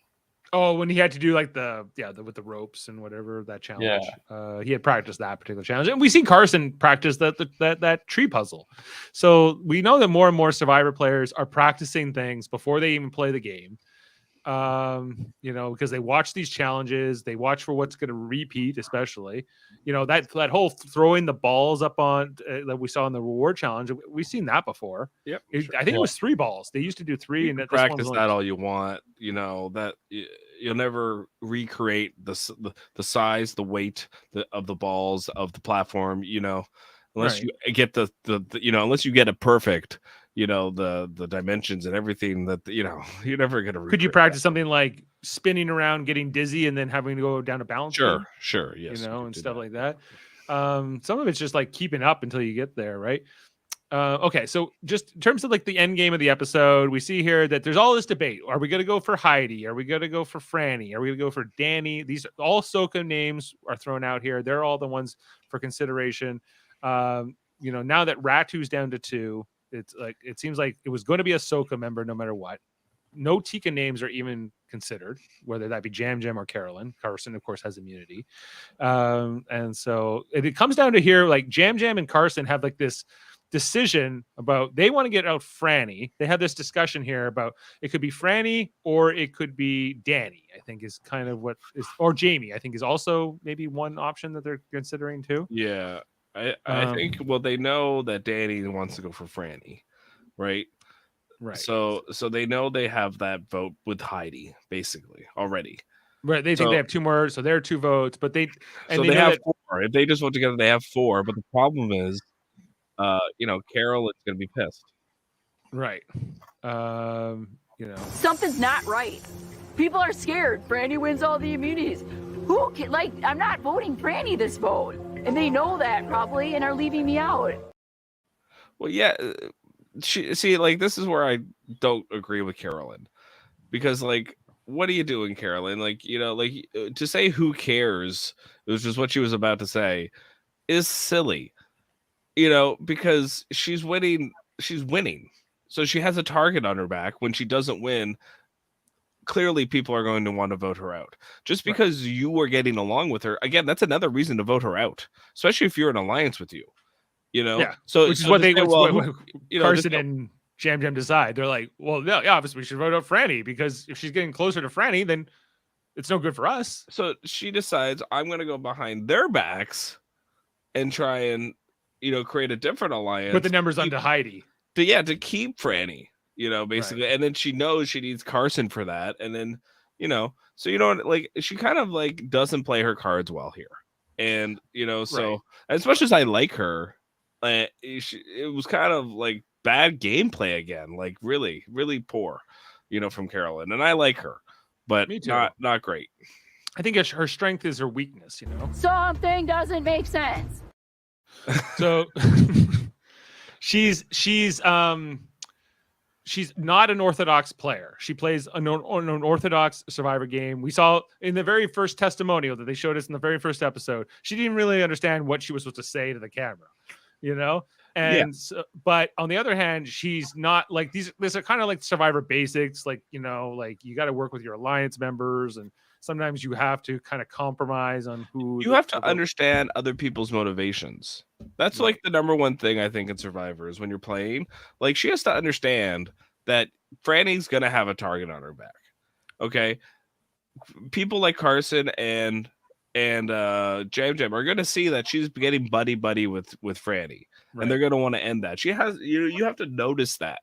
Oh, when he had to do like with the ropes and whatever that challenge. Yeah. He had practiced that particular challenge, and we see Carson practice that tree puzzle. So we know that more and more Survivor players are practicing things before they even play the game. Because they watch these challenges, they watch for what's going to repeat, especially, that whole throwing the balls up on that we saw in the reward challenge. We've seen that before. Yep. I think it was 3 balls. They used to do 3, and practice that all you want. That you'll never recreate the size, the weight of the balls of the platform. Unless you get the unless you get it perfect. The dimensions and everything that you're never gonna. Could you practice something like spinning around, getting dizzy, and then having to go down a balance? Sure, yes, and stuff like that. Some of it's just like keeping up until you get there, right? Okay, so just in terms of like the end game of the episode, we see here that there's all this debate. Are we going to go for Heidi? Are we going to go for Franny? Are we going to go for Danny? These all Soka names are thrown out here. They're all the ones for consideration. Now that Ratu's down to 2. It's like it seems like it was going to be a Soka member no matter what. No Tika names are even considered, whether that be Jam or Carolyn. Carson, of course, has immunity. And so it comes down to here, like Jam and Carson have like this decision about they want to get out Franny. They have this discussion here about it could be Franny or it could be Danny, I think is kind of what is, or Jaemeel, I think is also maybe one option that they're considering too. Yeah. I think they know that Danny wants to go for Franny, right? Right. So they know they have that vote with Heidi basically already. Right. They think they have 2 more, so there are 2 votes, but they have 4. If they just vote together, they have 4. But the problem is, Carol is going to be pissed. Right. Something's not right. People are scared. Franny wins all the immunities. I'm not voting Franny this vote. And they know that probably and are leaving me out. Well, yeah. This is where I don't agree with Carolyn. Because, what are you doing, Carolyn? To say who cares, which is what she was about to say, is silly. Because she's winning. So she has a target on her back. When she doesn't win, clearly people are going to want to vote her out. Just because you were getting along with her, again, that's another reason to vote her out, especially if you're in alliance with you. Yeah. So which is what Carson and Jam decide. They're like, well, yeah, obviously we should vote out Franny because if she's getting closer to Franny, then it's no good for us. So she decides I'm going to go behind their backs and try and create a different alliance. Put the numbers onto Heidi. To keep Franny. Basically, right. And then she knows she needs Carson for that, and then she kind of doesn't play her cards well here, and so right. As much as I like her, it was kind of bad gameplay again, really, really poor, from Carolyn, and I like her, but not great. I think her strength is her weakness, Something doesn't make sense. So she's she's not an orthodox player. She plays an orthodox Survivor game. We saw in the very first testimonial that they showed us in the very first episode, she didn't really understand what she was supposed to say to the camera, you know? And so, but on the other hand, she's not like these are kind of like Survivor basics, like, you know, like you got to work with your alliance members, and sometimes you have to kind of compromise on who you have to understand other people's motivations. That's like the number one thing I think in Survivor is when you're playing, like she has to understand that Franny's gonna have a target on her back. Okay. People like Carson and Jam are gonna see that she's getting buddy with Franny. Right. And they're going to want to end that. She has, you have to notice that.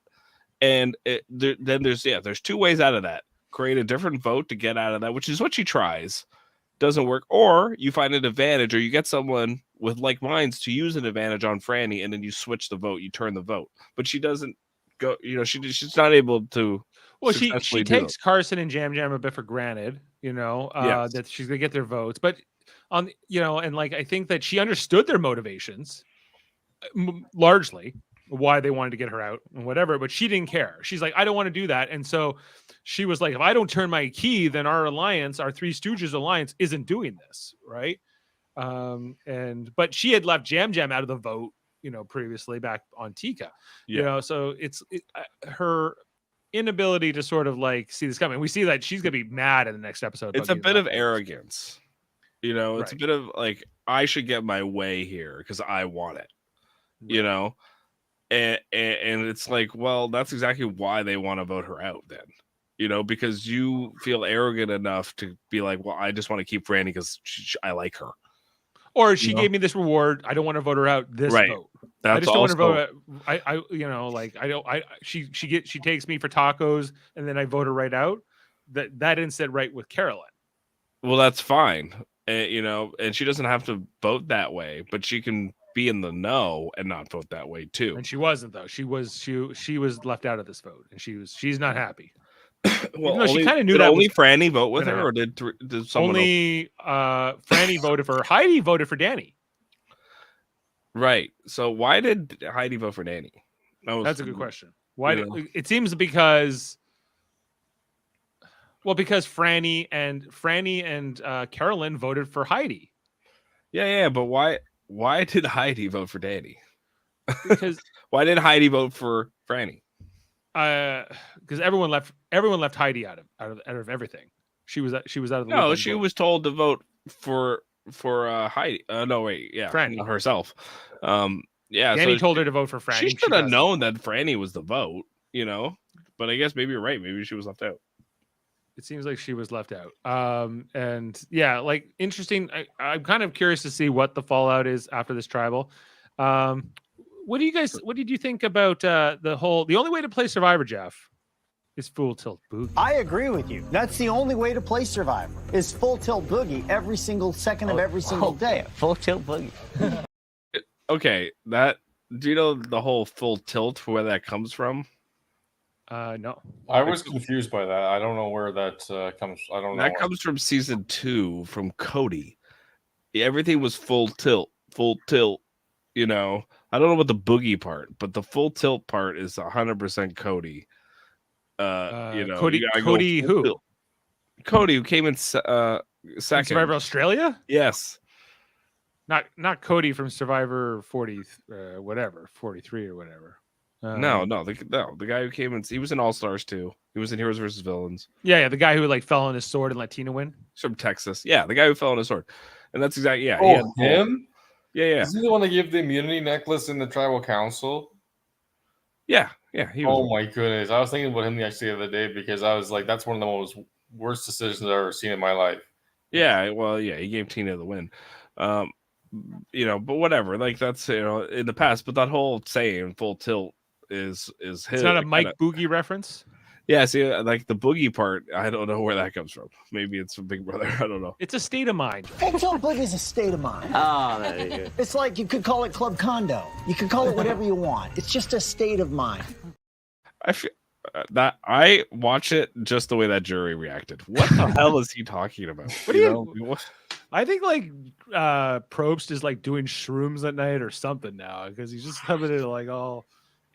And then there's two ways out of that. Create a different vote to get out of that, which is what she tries. Doesn't work. or you find an advantage, or you get someone with like minds to use an advantage on Franny, and then you switch the vote, you turn the vote. But she doesn't go, she's not able to. Well, she takes Carson and Jam a bit for granted, that she's going to get their votes. But and like I think that she understood their motivations. Largely why they wanted to get her out and whatever, but she didn't care. She's like, I don't want to do that. And so she was like, if I don't turn my key, then our alliance, our Three Stooges alliance, isn't doing this, right? But she had left Jam out of the vote, previously back on Tika, so it's her inability to sort of like see this coming. We see that she's gonna be mad in the next episode. It's a bit of arrogance, it's a bit of like, I should get my way here because I want it. And it's like, well, that's exactly why they want to vote her out then, because you feel arrogant enough to be like, well, I just want to keep Franny because I like her, or she gave me this reward, I don't want to vote her out this vote. I just don't want to vote her. She takes me for tacos and then I vote her right out. That didn't sit right with Carolyn. Well, that's fine, and she doesn't have to vote that way, but she can be in the know and not vote that way too. And she wasn't, though. She was left out of this vote, and she's not happy. Well, she kind of knew that. Only Franny vote with her, or did someone only Franny voted for her? Heidi voted for Danny. Right. So why did Heidi vote for Danny? That's a good question. Why? It seems because Franny and Carolyn voted for Heidi. Yeah, but why? Why did Heidi vote for Danny? Because why did Heidi vote for Franny? Because everyone left Heidi out of everything. She was out of the no. She was told to vote for Heidi. No, wait, yeah, Franny herself. Danny told her to vote for Franny. She should have known that Franny was the vote, But I guess maybe you're right. Maybe she was left out. It seems like she was left out. And yeah, like interesting. I'm kind of curious to see what the fallout is after this tribal. What did you think about the only way to play Survivor, Jeff, is full tilt boogie? I agree with you. That's the only way to play Survivor is full tilt boogie every single second of every single day. Full tilt boogie. Okay. Do you know the whole full tilt, where that comes from? No, I was confused by that. I don't know where that comes. I don't know. That comes from season 2 from Cody. Everything was full tilt. I don't know about the boogie part, but the full tilt part is 100% Cody. Cody who? Tilt. Cody, who came in second. Survivor Australia? Yes. Not Cody from Survivor 40, 43 or whatever. No, the guy who came in, he was in All Stars too. He was in Heroes versus Villains. Yeah, the guy who like fell on his sword and let Tina win. He's from Texas. Yeah, the guy who fell on his sword, and that's exactly him. Yeah. Is he the one to give the immunity necklace in the tribal council? Yeah. He was. Oh my goodness, I was thinking about him actually the other day because I was like, that's one of the most worst decisions I've ever seen in my life. Yeah, well, yeah, he gave Tina the win. But whatever. Like that's in the past. But that whole saying "full tilt" is his. It's not a Mike Boogie reference. Yeah, see, like the boogie part, I don't know where that comes from. Maybe it's from Big Brother. I don't know. It's a state of mind. Full tilt boogie is a state of mind. Oh, there you go. It's like you could call it Club Condo. You could call it whatever you want. It's just a state of mind. I feel that I watch it just the way that jury reacted. What the hell is he talking about? What do you? I think like Probst is like doing shrooms at night or something now because he's just coming in like all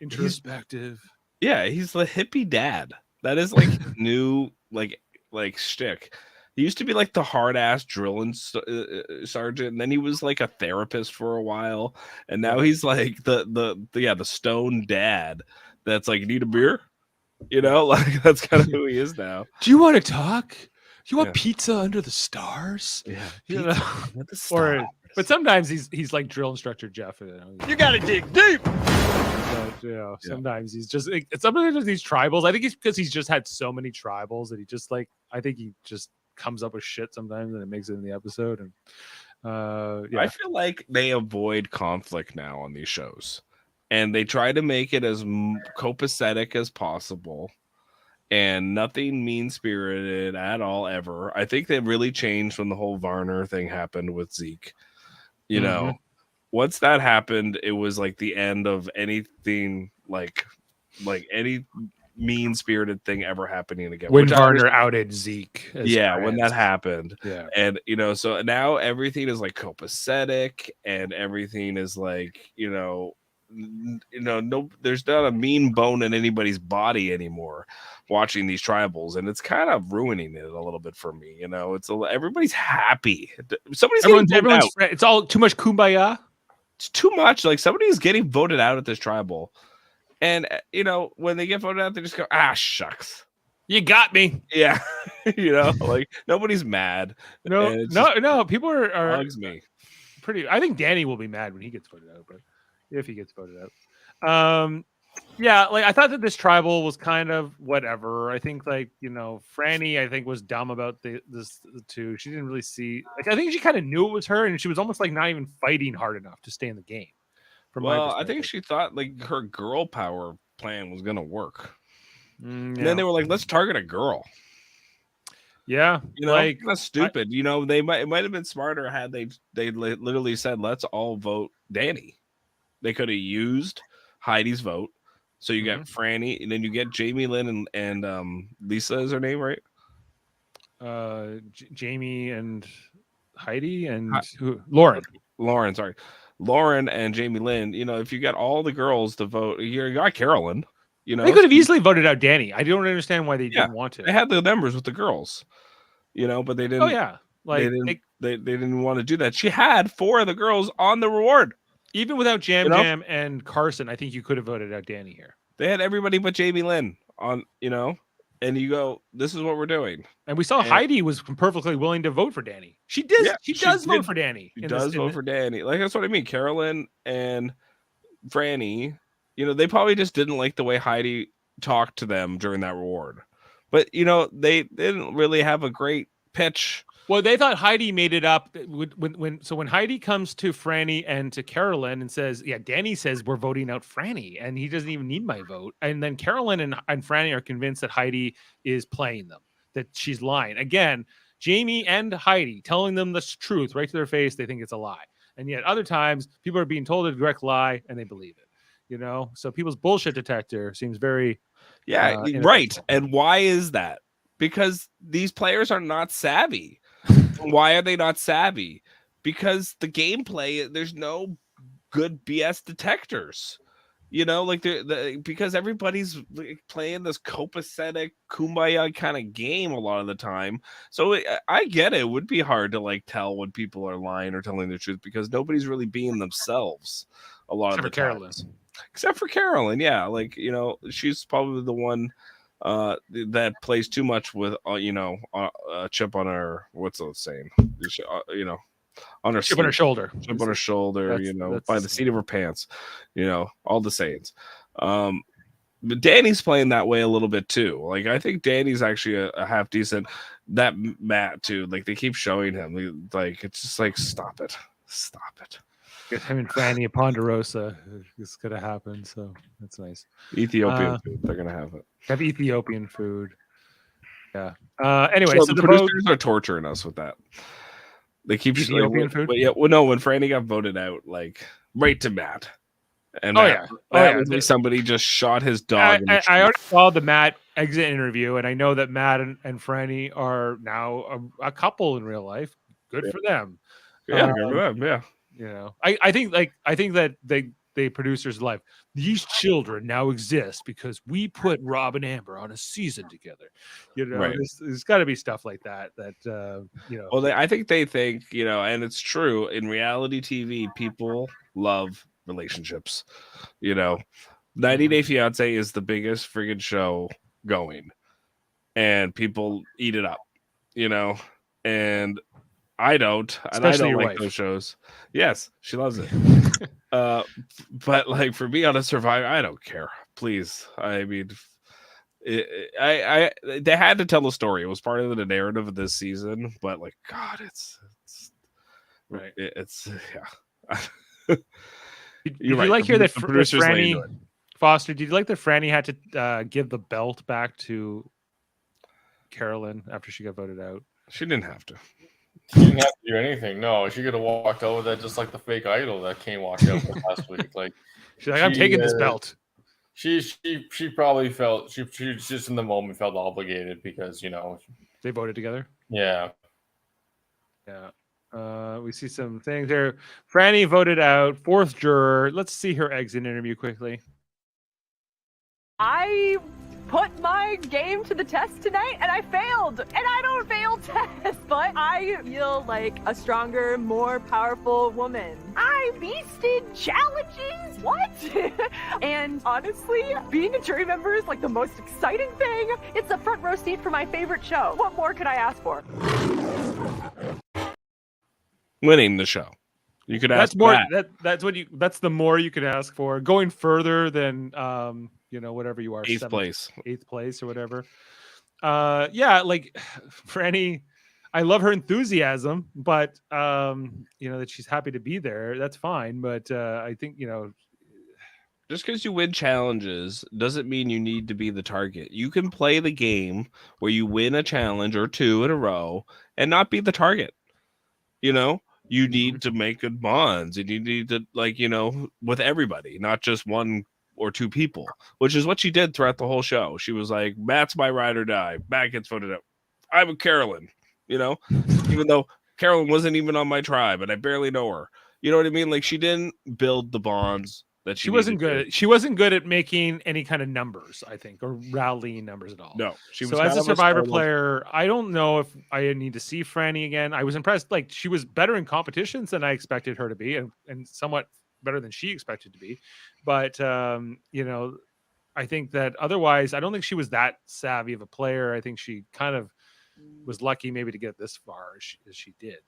introspective. Yeah, he's the hippie dad. That is like new like shtick. He used to be like the hard ass drilling sergeant, and then he was like a therapist for a while, and now he's like the stone dad. That's like, need a beer, like that's kind of who he is now. Do you want to talk? You want Yeah. pizza under the stars? Yeah, You pizza know? under the Or, stars. but sometimes he's like drill instructor Jeff. You got to dig deep. But, sometimes he's just sometimes there's these tribals. I think it's because he's just had so many tribals that he just I think he just comes up with shit sometimes and it makes it in the episode. And I feel like they avoid conflict now on these shows, and they try to make it as copacetic as possible. And nothing mean-spirited at all ever. I think they really changed when the whole Varner thing happened with Zeke. You know, once that happened, it was like the end of anything like any mean-spirited thing ever happening again. when Varner outed Zeke. When that happened. Yeah. And, so now everything is like copacetic and everything is like, no, there's not a mean bone in anybody's body anymore watching these tribals, and it's kind of ruining it a little bit for me. It's everybody's happy. Everyone's it's all too much kumbaya. It's too much. Like, somebody's getting voted out at this tribal, and when they get voted out, they just go, shucks, You got me. yeah. Like, nobody's mad. No, people are Bugs me. pretty. I think Danny will be mad when he gets voted out, but if he gets voted out. Like I thought that this tribal was kind of whatever. I think Franny, I think, was dumb about the two. She didn't really see, I think she kind of knew it was her, and she was almost like not even fighting hard enough to stay in the game. I think she thought like her girl power plan was gonna work. And then they were like, let's target a girl. Yeah, that's stupid. It might have been smarter had they literally said, let's all vote Danny. They could have used Heidi's vote. So you got Franny, and then you get Jaemeel and Lisa is her name, right? Jamie and Heidi and Lauren. Sorry. Lauren and Jaemeel. If you got all the girls to vote, you got Carolyn. They could have easily voted out Danny. I don't understand why they didn't want to. They had the numbers with the girls, but they didn't. Oh yeah, they didn't want to do that. She had 4 of the girls on the reward. Even without Jam and Carson, I think you could have voted out Danny here. They had everybody but Jaemeel on, and you go, this is what we're doing. And we saw Heidi was perfectly willing to vote for Danny. She did. Yeah, she does vote for Danny. She does vote for Danny. Like, that's what I mean. Carolyn and Franny, they probably just didn't like the way Heidi talked to them during that reward. But, they didn't really have a great pitch. Well, they thought Heidi made it up when Heidi comes to Franny and to Carolyn and says, Danny says we're voting out Franny and he doesn't even need my vote. And then Carolyn and Franny are convinced that Heidi is playing them, that she's lying. Again, Jamie and Heidi telling them the truth right to their face. They think it's a lie. And yet other times people are being told a direct lie and they believe it, So people's bullshit detector seems very... right. And why is that? Because these players are not savvy. Why are they not savvy? Because the gameplay, there's no good BS detectors. Because everybody's playing this copacetic kumbaya kind of game a lot of the time. So I get it. It would be hard to tell when people are lying or telling the truth because nobody's really being themselves a lot of the time. Except for Carolyn, yeah. She's probably the one that plays too much with a chip on her, what's the saying, on her chip on her shoulder, by the seat of her pants, all the sayings. But Danny's playing that way a little bit too. I think Danny's actually a half decent. That Matt too, they keep showing him, it's just stop it. Get him and Franny at Ponderosa. It's gonna happen, so that's nice. Ethiopian food, they're gonna have it. Have Ethiopian food. Yeah. Anyway, so the producers are torturing us with that. They keep Ethiopian food. But yeah, well, no, when Franny got voted out, right to Matt. And Matt, somebody just shot his dog. I already saw the Matt exit interview, and I know that Matt and Franny are now a couple in real life. Good for them. Yeah, good for them. Yeah. I think that the producer's life. These children now exist because we put Rob and Amber on a season together. You know, Right. there's got to be stuff like that. You know. Well, I think they think, you know, and it's true. In reality TV, people love relationships. You know, 90 Day Fiance is the biggest friggin' show going, and people eat it up. You know, and I don't, and I Especially don't your like wife. those shows. Yes, she loves it. But like for me on a Survivor, I don't care. Please, I mean, they had to tell a story. It was part of the narrative of this season. But like, God, it's Right. It's yeah. Did You're you right. like The here that producers lay into Franny it. Foster? Did you like that Franny had to give the belt back to Carolyn after she got voted out? She didn't have to. She didn't have to do anything. No, she could have walked out with that just like the fake idol that Kane walked out with last week. Like She's like, I'm taking this belt. She probably felt she just in the moment felt obligated because, you know, They voted together. yeah. Yeah. We see some things there. Franny voted out, fourth juror. Let's see her exit interview quickly. I put my game to the test tonight and I failed. And I don't fail tests, but I feel like a stronger, more powerful woman. I beasted challenges. What? And honestly, being a jury member is like the most exciting thing. It's a front row seat for my favorite show. What more could I ask for? Winning the show. You could ask That's more. that. That's the more you could ask for. Going further than you know, whatever you are, Eighth place or whatever. Yeah, like Franny, I love her enthusiasm, but you know, that she's happy to be there. That's fine, but I think, you know, just because you win challenges doesn't mean you need to be the target. You can play the game where you win a challenge or two in a row and not be the target. You know, you need to make good bonds, and you need to, like, you know, with everybody, not just one or two people, which is what she did throughout the whole show. She was like, Matt's my ride or die. Matt gets voted out. I'm with Carolyn, you know, even though Carolyn wasn't even on my tribe and I barely know her. You know what I mean? Like, she didn't build the bonds that she wasn't good. She wasn't good at making any kind of numbers, I think, or rallying numbers at all. No, she was. So as a Survivor player, I don't know if I need to see Franny again. I was impressed. Like, she was better in competitions than I expected her to be, and somewhat better than she expected to be. But you know, I think that otherwise, I don't think she was that savvy of a player. I think she kind of was lucky maybe to get this far as she did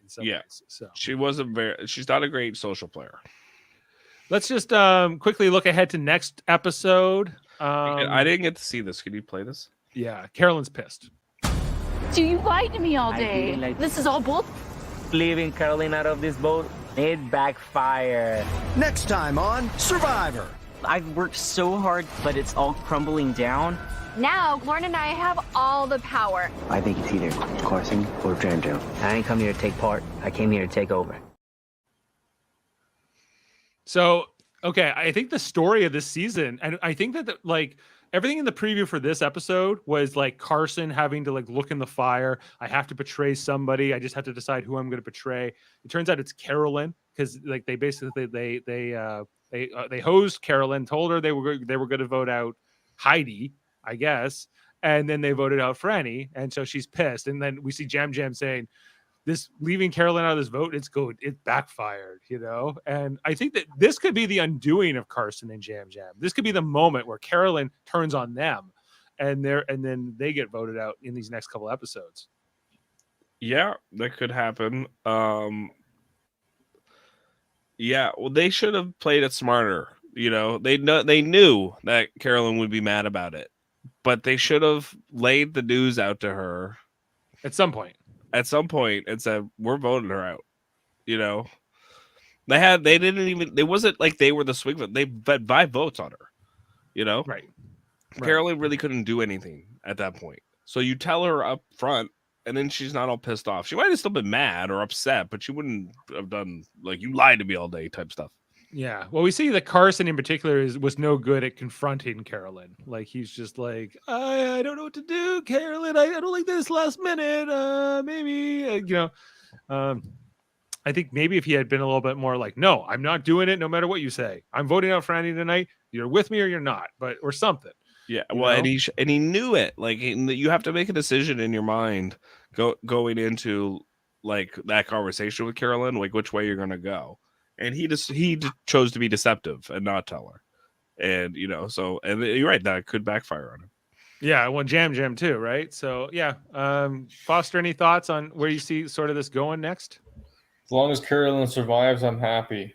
in some ways. So she's not a great social player. Let's just quickly look ahead to next episode. I didn't get to see this. Can you play this? Yeah, Carolyn's pissed. Do you lie to me all day? like- This is all bull. Leaving Caroline out of this boat, it backfired. Next time on Survivor. I've worked so hard, but it's all crumbling down. Now, Lauren and I have all the power. I think it's either Carson or Jam Jam. I didn't come here to take part. I came here to take over. So, okay, I think the story of this season, and I think that like everything in the preview for this episode was like Carson having to like look in the fire. I have to betray somebody. I just have to decide who I'm going to betray. It turns out it's Carolyn, because like they basically they hosed Carolyn, told her they were going to vote out Heidi, I guess, and then they voted out Franny, and so she's pissed. And then we see Jam Jam saying, this leaving Carolyn out of this vote, it's good. It backfired, you know? And I think that this could be the undoing of Carson and Jam Jam. This could be the moment where Carolyn turns on them and then they get voted out in these next couple episodes. Yeah, that could happen. Yeah, well, they should have played it smarter. You know, they knew that Carolyn would be mad about it, but they should have laid the news out to her at some point and said, we're voting her out. You know, it wasn't like they were the swing vote. They had 5 votes on her, you know? Right. Carolyn really couldn't do anything at that point. So you tell her up front, and then she's not all pissed off. She might have still been mad or upset, but she wouldn't have done like, you lied to me all day type stuff. Yeah. Well, we see that Carson in particular was no good at confronting Carolyn. Like, he's just like, I don't know what to do, Carolyn. I don't like this last minute. Maybe, you know. I think maybe if he had been a little bit more like, no, I'm not doing it no matter what you say. I'm voting out Franny tonight. You're with me or you're not, or something. Yeah, You well, know? and he knew it. Like you have to make a decision in your mind going into like that conversation with Carolyn, like which way you're going to go. And he chose to be deceptive and not tell her. And and you're right, that could backfire on him. Yeah, well, Jam too, right? So yeah, Foster, any thoughts on where you see sort of this going next? As long as Carolyn survives, I'm happy.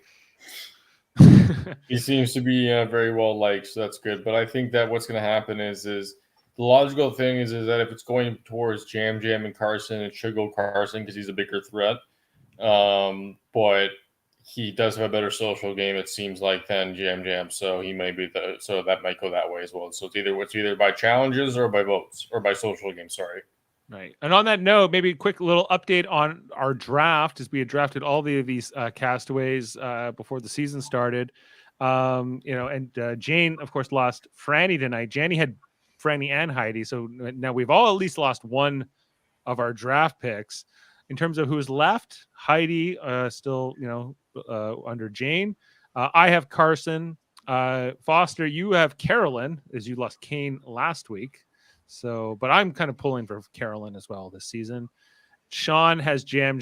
He seems to be very well liked, so that's good. But I think that what's going to happen is the logical thing is that if it's going towards Jam and Carson, it should go Carson because he's a bigger threat. But he does have a better social game, it seems like, than Jam. So he may be so that might go that way as well. So it's either by challenges or by votes or by social game. Sorry. Right. And on that note, maybe a quick little update on our draft, as we had drafted all these castaways before the season started. Jane, of course, lost Franny tonight. Janny had Franny and Heidi. So now we've all at least lost one of our draft picks. In terms of who's left, Heidi still, under Jane. I have Carson. Foster, you have Carolyn, as you lost Kane last week. So, but I'm kind of pulling for Carolyn as well this season. Sean has Jam.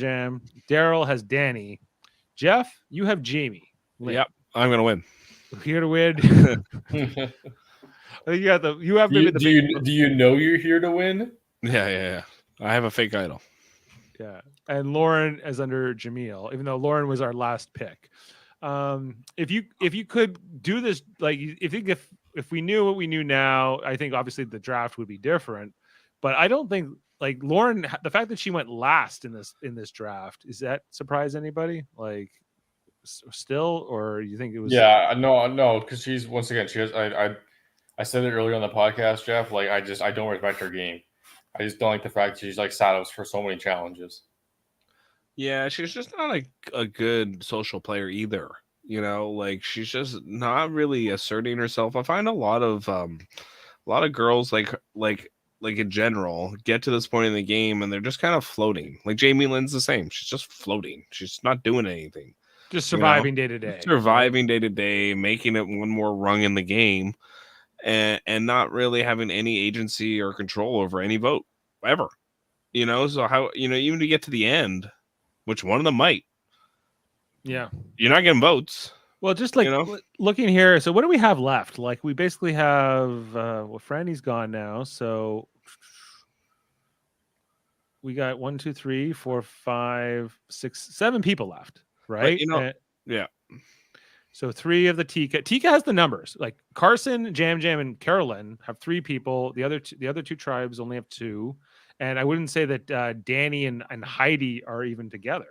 Daryl has Danny. Jeff, you have Jamie. Yep, I'm gonna win. Here to win. You have maybe do you know you're here to win? Yeah. I have a fake idol. Yeah, and Lauren is under Jaemeel, even though Lauren was our last pick. If you could do this, like, if we knew what we knew now, I think obviously the draft would be different. But I don't think, like, Lauren, the fact that she went last in this draft, is that surprise anybody? Like, still, or you think it was? Yeah, no, because she's, once again, she has. I said it earlier on the podcast, Jeff. Like, I don't respect her game. I just don't like the fact she's like sat out for so many challenges. Yeah, she's just not a good social player either. Like she's just not really asserting herself. I find a lot of girls like in general get to this point in the game and they're just kind of floating. Like Jaemeel the same. She's just floating. She's not doing anything. Just surviving day to day. Surviving day to day, making it one more rung in the game, and not really having any agency or control over any vote ever. So how even to get to the end, which one of them might. Yeah. You're not getting votes. Well, just like looking here. So what do we have left? Like we basically have, Franny's gone now. So we got 1, 2, 3, 4, 5, 6, 7 people left. Right. Yeah. So 3 of the Tika has the numbers. Like Carson, Jam, and Carolyn have 3 people. The other 2 tribes only have 2. And I wouldn't say that Danny and Heidi are even together.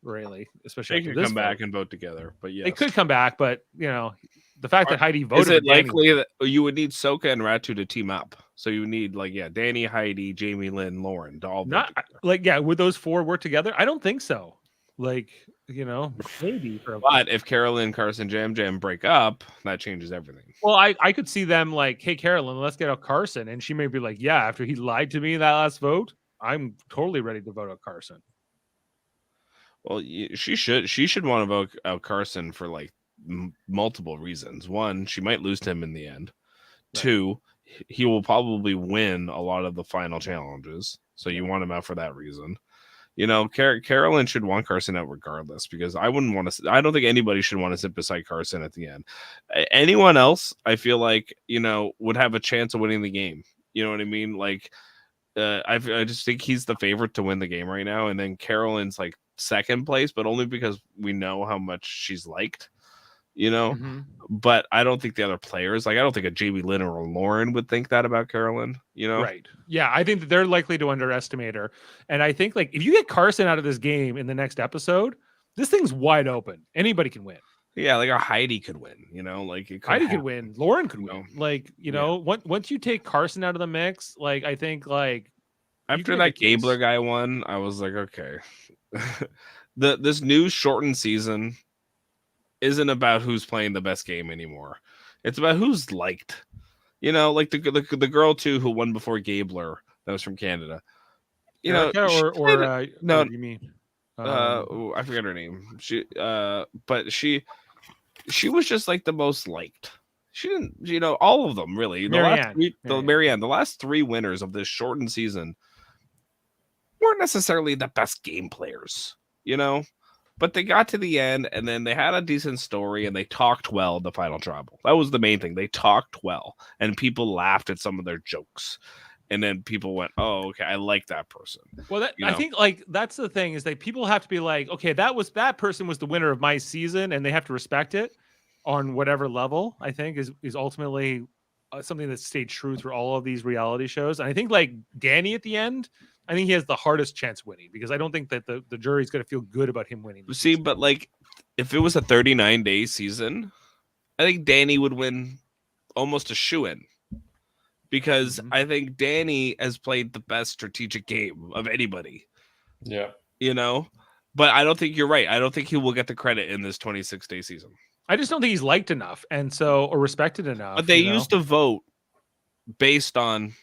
Really, especially they could come back and vote together, but yeah, they could come back. But the fact that Heidi voted, is it likely that you would need Soka and Ratu to team up? So you would need Danny, Heidi, Jamie, Lynn, Lauren to all vote together. Would those 4 work together? I don't think so. Maybe. But if Carolyn, Carson, Jam break up, that changes everything. Well, I could see them like, hey, Carolyn, let's get out Carson, and she may be like, yeah, after he lied to me in that last vote, I'm totally ready to vote out Carson. Well, she should want to vote out Carson for multiple reasons. 1, she might lose to him in the end. Right. 2, he will probably win a lot of the final challenges, so you want him out for that reason. Carolyn should want Carson out regardless, because I don't think anybody should want to sit beside Carson at the end. Anyone else, I feel like, would have a chance of winning the game. You know what I mean? Like, I just think he's the favorite to win the game right now. And then Carolyn's second place, but only because we know how much she's liked, Mm-hmm. But I don't think the other players, I don't think a Jamie, Lynn, or a Lauren would think that about Carolyn, Right. Yeah, I think that they're likely to underestimate her. And I think if you get Carson out of this game in the next episode, this thing's wide open. Anybody can win. Yeah, a Heidi could win, Heidi could win. Lauren could win. Once you take Carson out of the mix, I think after that Gabler guy won, I was like, okay. This new shortened season isn't about who's playing the best game anymore. It's about who's liked. The girl too who won before Gabler, that was from Canada. No, what do you mean? I forget her name. But she was just like the most liked. She didn't, all of them really. The last three winners of this shortened season weren't necessarily the best game players, but they got to the end and then they had a decent story and they talked well in the final tribal. That was the main thing. They talked well and people laughed at some of their jokes. And then people went, "Oh, okay, I like that person." Well, I think that's the thing is that people have to be like, okay, that person was the winner of my season, and they have to respect it on whatever level. I think is ultimately something that stayed true through all of these reality shows. And I think like Danny at the end, I think he has the hardest chance winning because I don't think that the jury's going to feel good about him winning. See, season. But like if it was a 39-day season, I think Danny would win almost a shoo-in. Because I think Danny has played the best strategic game of anybody. Yeah. But I don't think you're right. I don't think he will get the credit in this 26-day season. I just don't think he's liked enough or respected enough. But they used to vote based on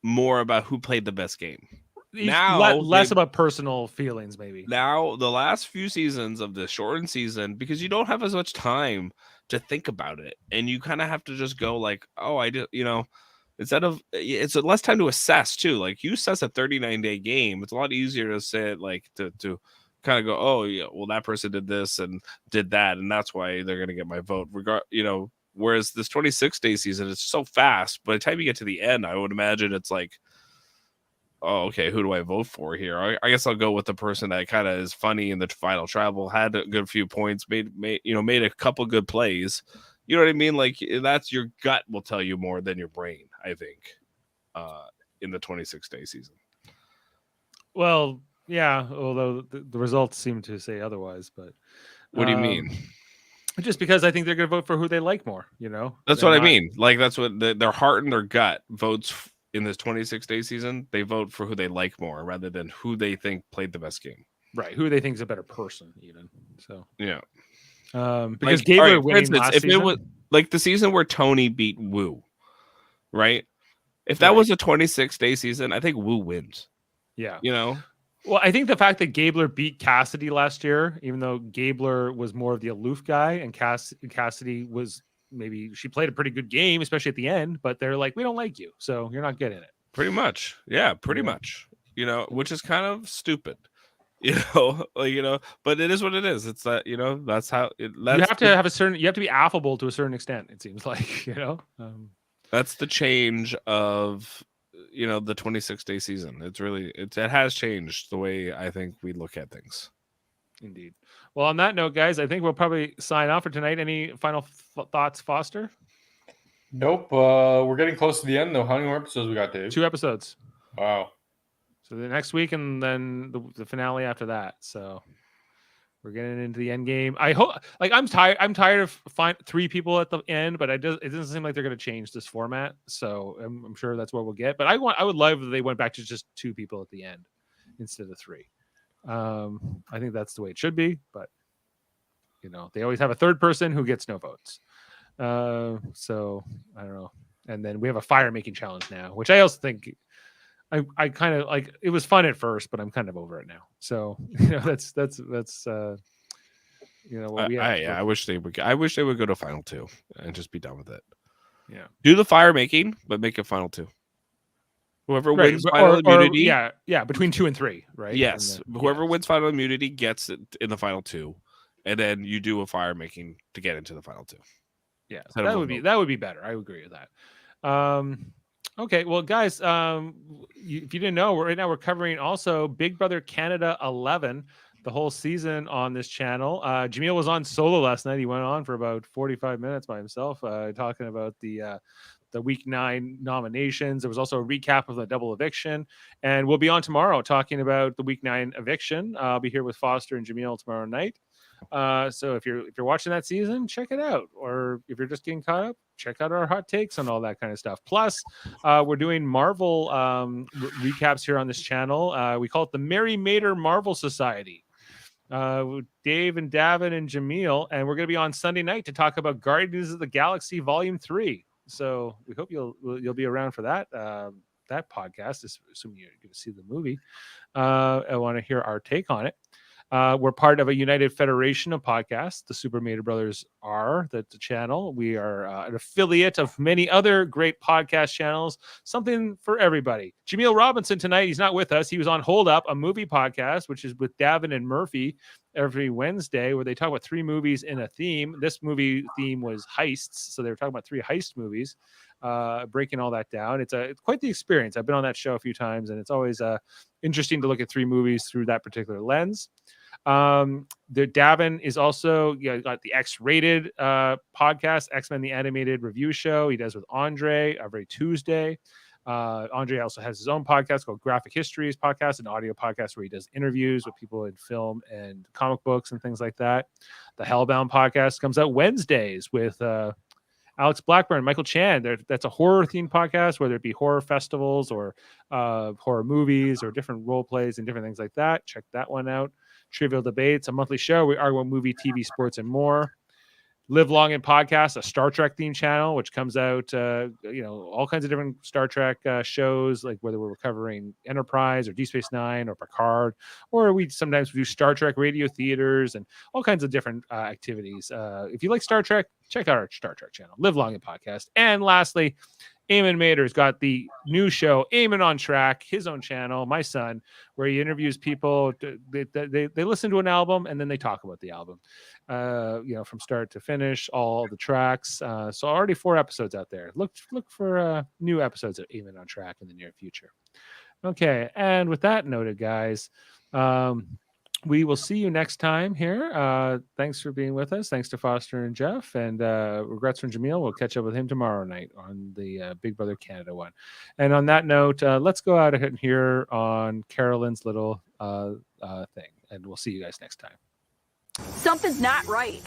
more about who played the best game. Now less about personal feelings, maybe. Now the last few seasons of the shortened season, because you don't have as much time to think about it, and you kind of have to just go like, "Oh, I did," Instead of it's less time to assess too. Like you assess a 39-day game, it's a lot easier to say it like to kind of go, oh yeah, well that person did this and did that, and that's why they're gonna get my vote. Whereas this 26-day season, it's so fast. By the time you get to the end, I would imagine it's like, oh okay, who do I vote for here? I guess I'll go with the person that kind of is funny in the final travel, had a good few points, made a couple good plays. You know what I mean? Like that's your gut will tell you more than your brain, I think, in the 26-day season. Well, yeah, although the results seem to say otherwise, but what do you mean? Just because I think they're going to vote for who they like more, That's what I mean. Like that's what their heart and their gut votes in this 26-day season. They vote for who they like more rather than who they think played the best game. Right. Who they think is a better person, even. So yeah. Because Gabler winning last season, it was like the season where Tony beat Wu, right? If that was a 26-day season, I think Wu wins. Yeah. Well, I think the fact that Gabler beat Cassidy last year, even though Gabler was more of the aloof guy and Cassidy was she played a pretty good game, especially at the end, but they're like, we don't like you, so you're not getting it. Pretty much. Yeah, pretty much. Which is kind of stupid. But it is what it is. It's that, that's how you have to have you have to be affable to a certain extent, it seems like, that's the change of, the 26-day season. It's really, it has changed the way I think we look at things. Indeed. Well, on that note, guys, I think we'll probably sign off for tonight. Any final thoughts, Foster? Nope. We're getting close to the end though. How many more episodes we got, Dave? 2 episodes. Wow. So the next week and then the finale after that. So we're getting into the end game. I hope, I'm tired of 3 people at the end, but it doesn't seem like they're going to change this format. So I'm sure that's what we'll get. But I would love if they went back to just 2 people at the end instead of 3. I think that's the way it should be. But they always have a third person who gets no votes. So I don't know. And then we have a fire making challenge now, which I also think. I kind of like it was fun at first, but I'm kind of over it now. So that's what we have. I wish they would go to final 2 and just be done with it. Yeah, do the fire making, but make it final 2. Whoever wins final immunity, between 2 and 3, right? Yes, whoever wins final immunity gets it in the final 2, and then you do a fire making to get into the final 2. Yeah, that would be better. I would agree with that. Okay, well, guys, if you didn't know, right now we're covering also Big Brother Canada 11, the whole season on this channel. Jaemeel was on solo last night. He went on for about 45 minutes by himself, talking about the week 9 nominations. There was also a recap of the double eviction, and we'll be on tomorrow talking about the week 9 eviction. I'll be here with Foster and Jaemeel tomorrow night. So if you're watching that season, check it out. Or if you're just getting caught up, check out our hot takes and all that kind of stuff. Plus, we're doing Marvel recaps here on this channel. We call it the Mary Mater Marvel Society. Dave and Davan and Jaemeel, and we're going to be on Sunday night to talk about Guardians of the Galaxy Volume 3. So we hope you'll be around for that podcast, assuming you're going to see the movie. I want to hear our take on it. We're part of a united federation of podcasts. The Super Mater Brothers are the channel. We are an affiliate of many other great podcast channels. Something for everybody. Jaemeel Robinson tonight, he's not with us. He was on Hold Up, a movie podcast, which is with Davan and Murphy every Wednesday, where they talk about 3 movies in a theme. This movie theme was heists, so they were talking about 3 heist movies, breaking all that down. It's quite the experience. I've been on that show a few times, and it's always interesting to look at 3 movies through that particular lens. The Davan is also got the X-rated podcast, X-Men the Animated Review Show. He does with Andre every Tuesday. Andre also has his own podcast called Graphic Histories Podcast, an audio podcast where he does interviews with people in film and comic books and things like that. The Hellbound podcast comes out Wednesdays with Alex Blackburn, Michael Chan. That's a horror themed podcast, whether it be horror festivals or horror movies or different role plays and different things like that. Check that one out. Trivial Debates, a monthly show. We argue about movie, TV, sports, and more. Live Long in Podcast, a Star Trek themed channel, which comes out, all kinds of different Star Trek shows, like whether we're covering Enterprise or Deep Space Nine or Picard, or we sometimes do Star Trek radio theaters and all kinds of different activities. If you like Star Trek, check out our Star Trek channel, Live Long in Podcast. And lastly, Eamon Mater's got the new show, Eamon on Track, his own channel, my son, where he interviews people. They listen to an album and then they talk about the album, from start to finish, all the tracks. So already 4 episodes out there. Look for new episodes of Eamon on Track in the near future. Okay, and with that noted, guys, we will see you next time here. Thanks for being with us. Thanks to Foster and Jeff, and regrets from Jaemeel. We'll catch up with him tomorrow night on the Big Brother Canada one. And on that note, let's go out ahead and hear on Carolyn's little thing, and we'll see you guys next time. Something's not right.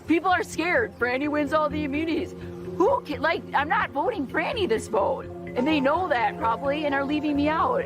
People are scared. Brandy wins all the immunities. I'm not voting Brandy this vote. And they know that probably and are leaving me out.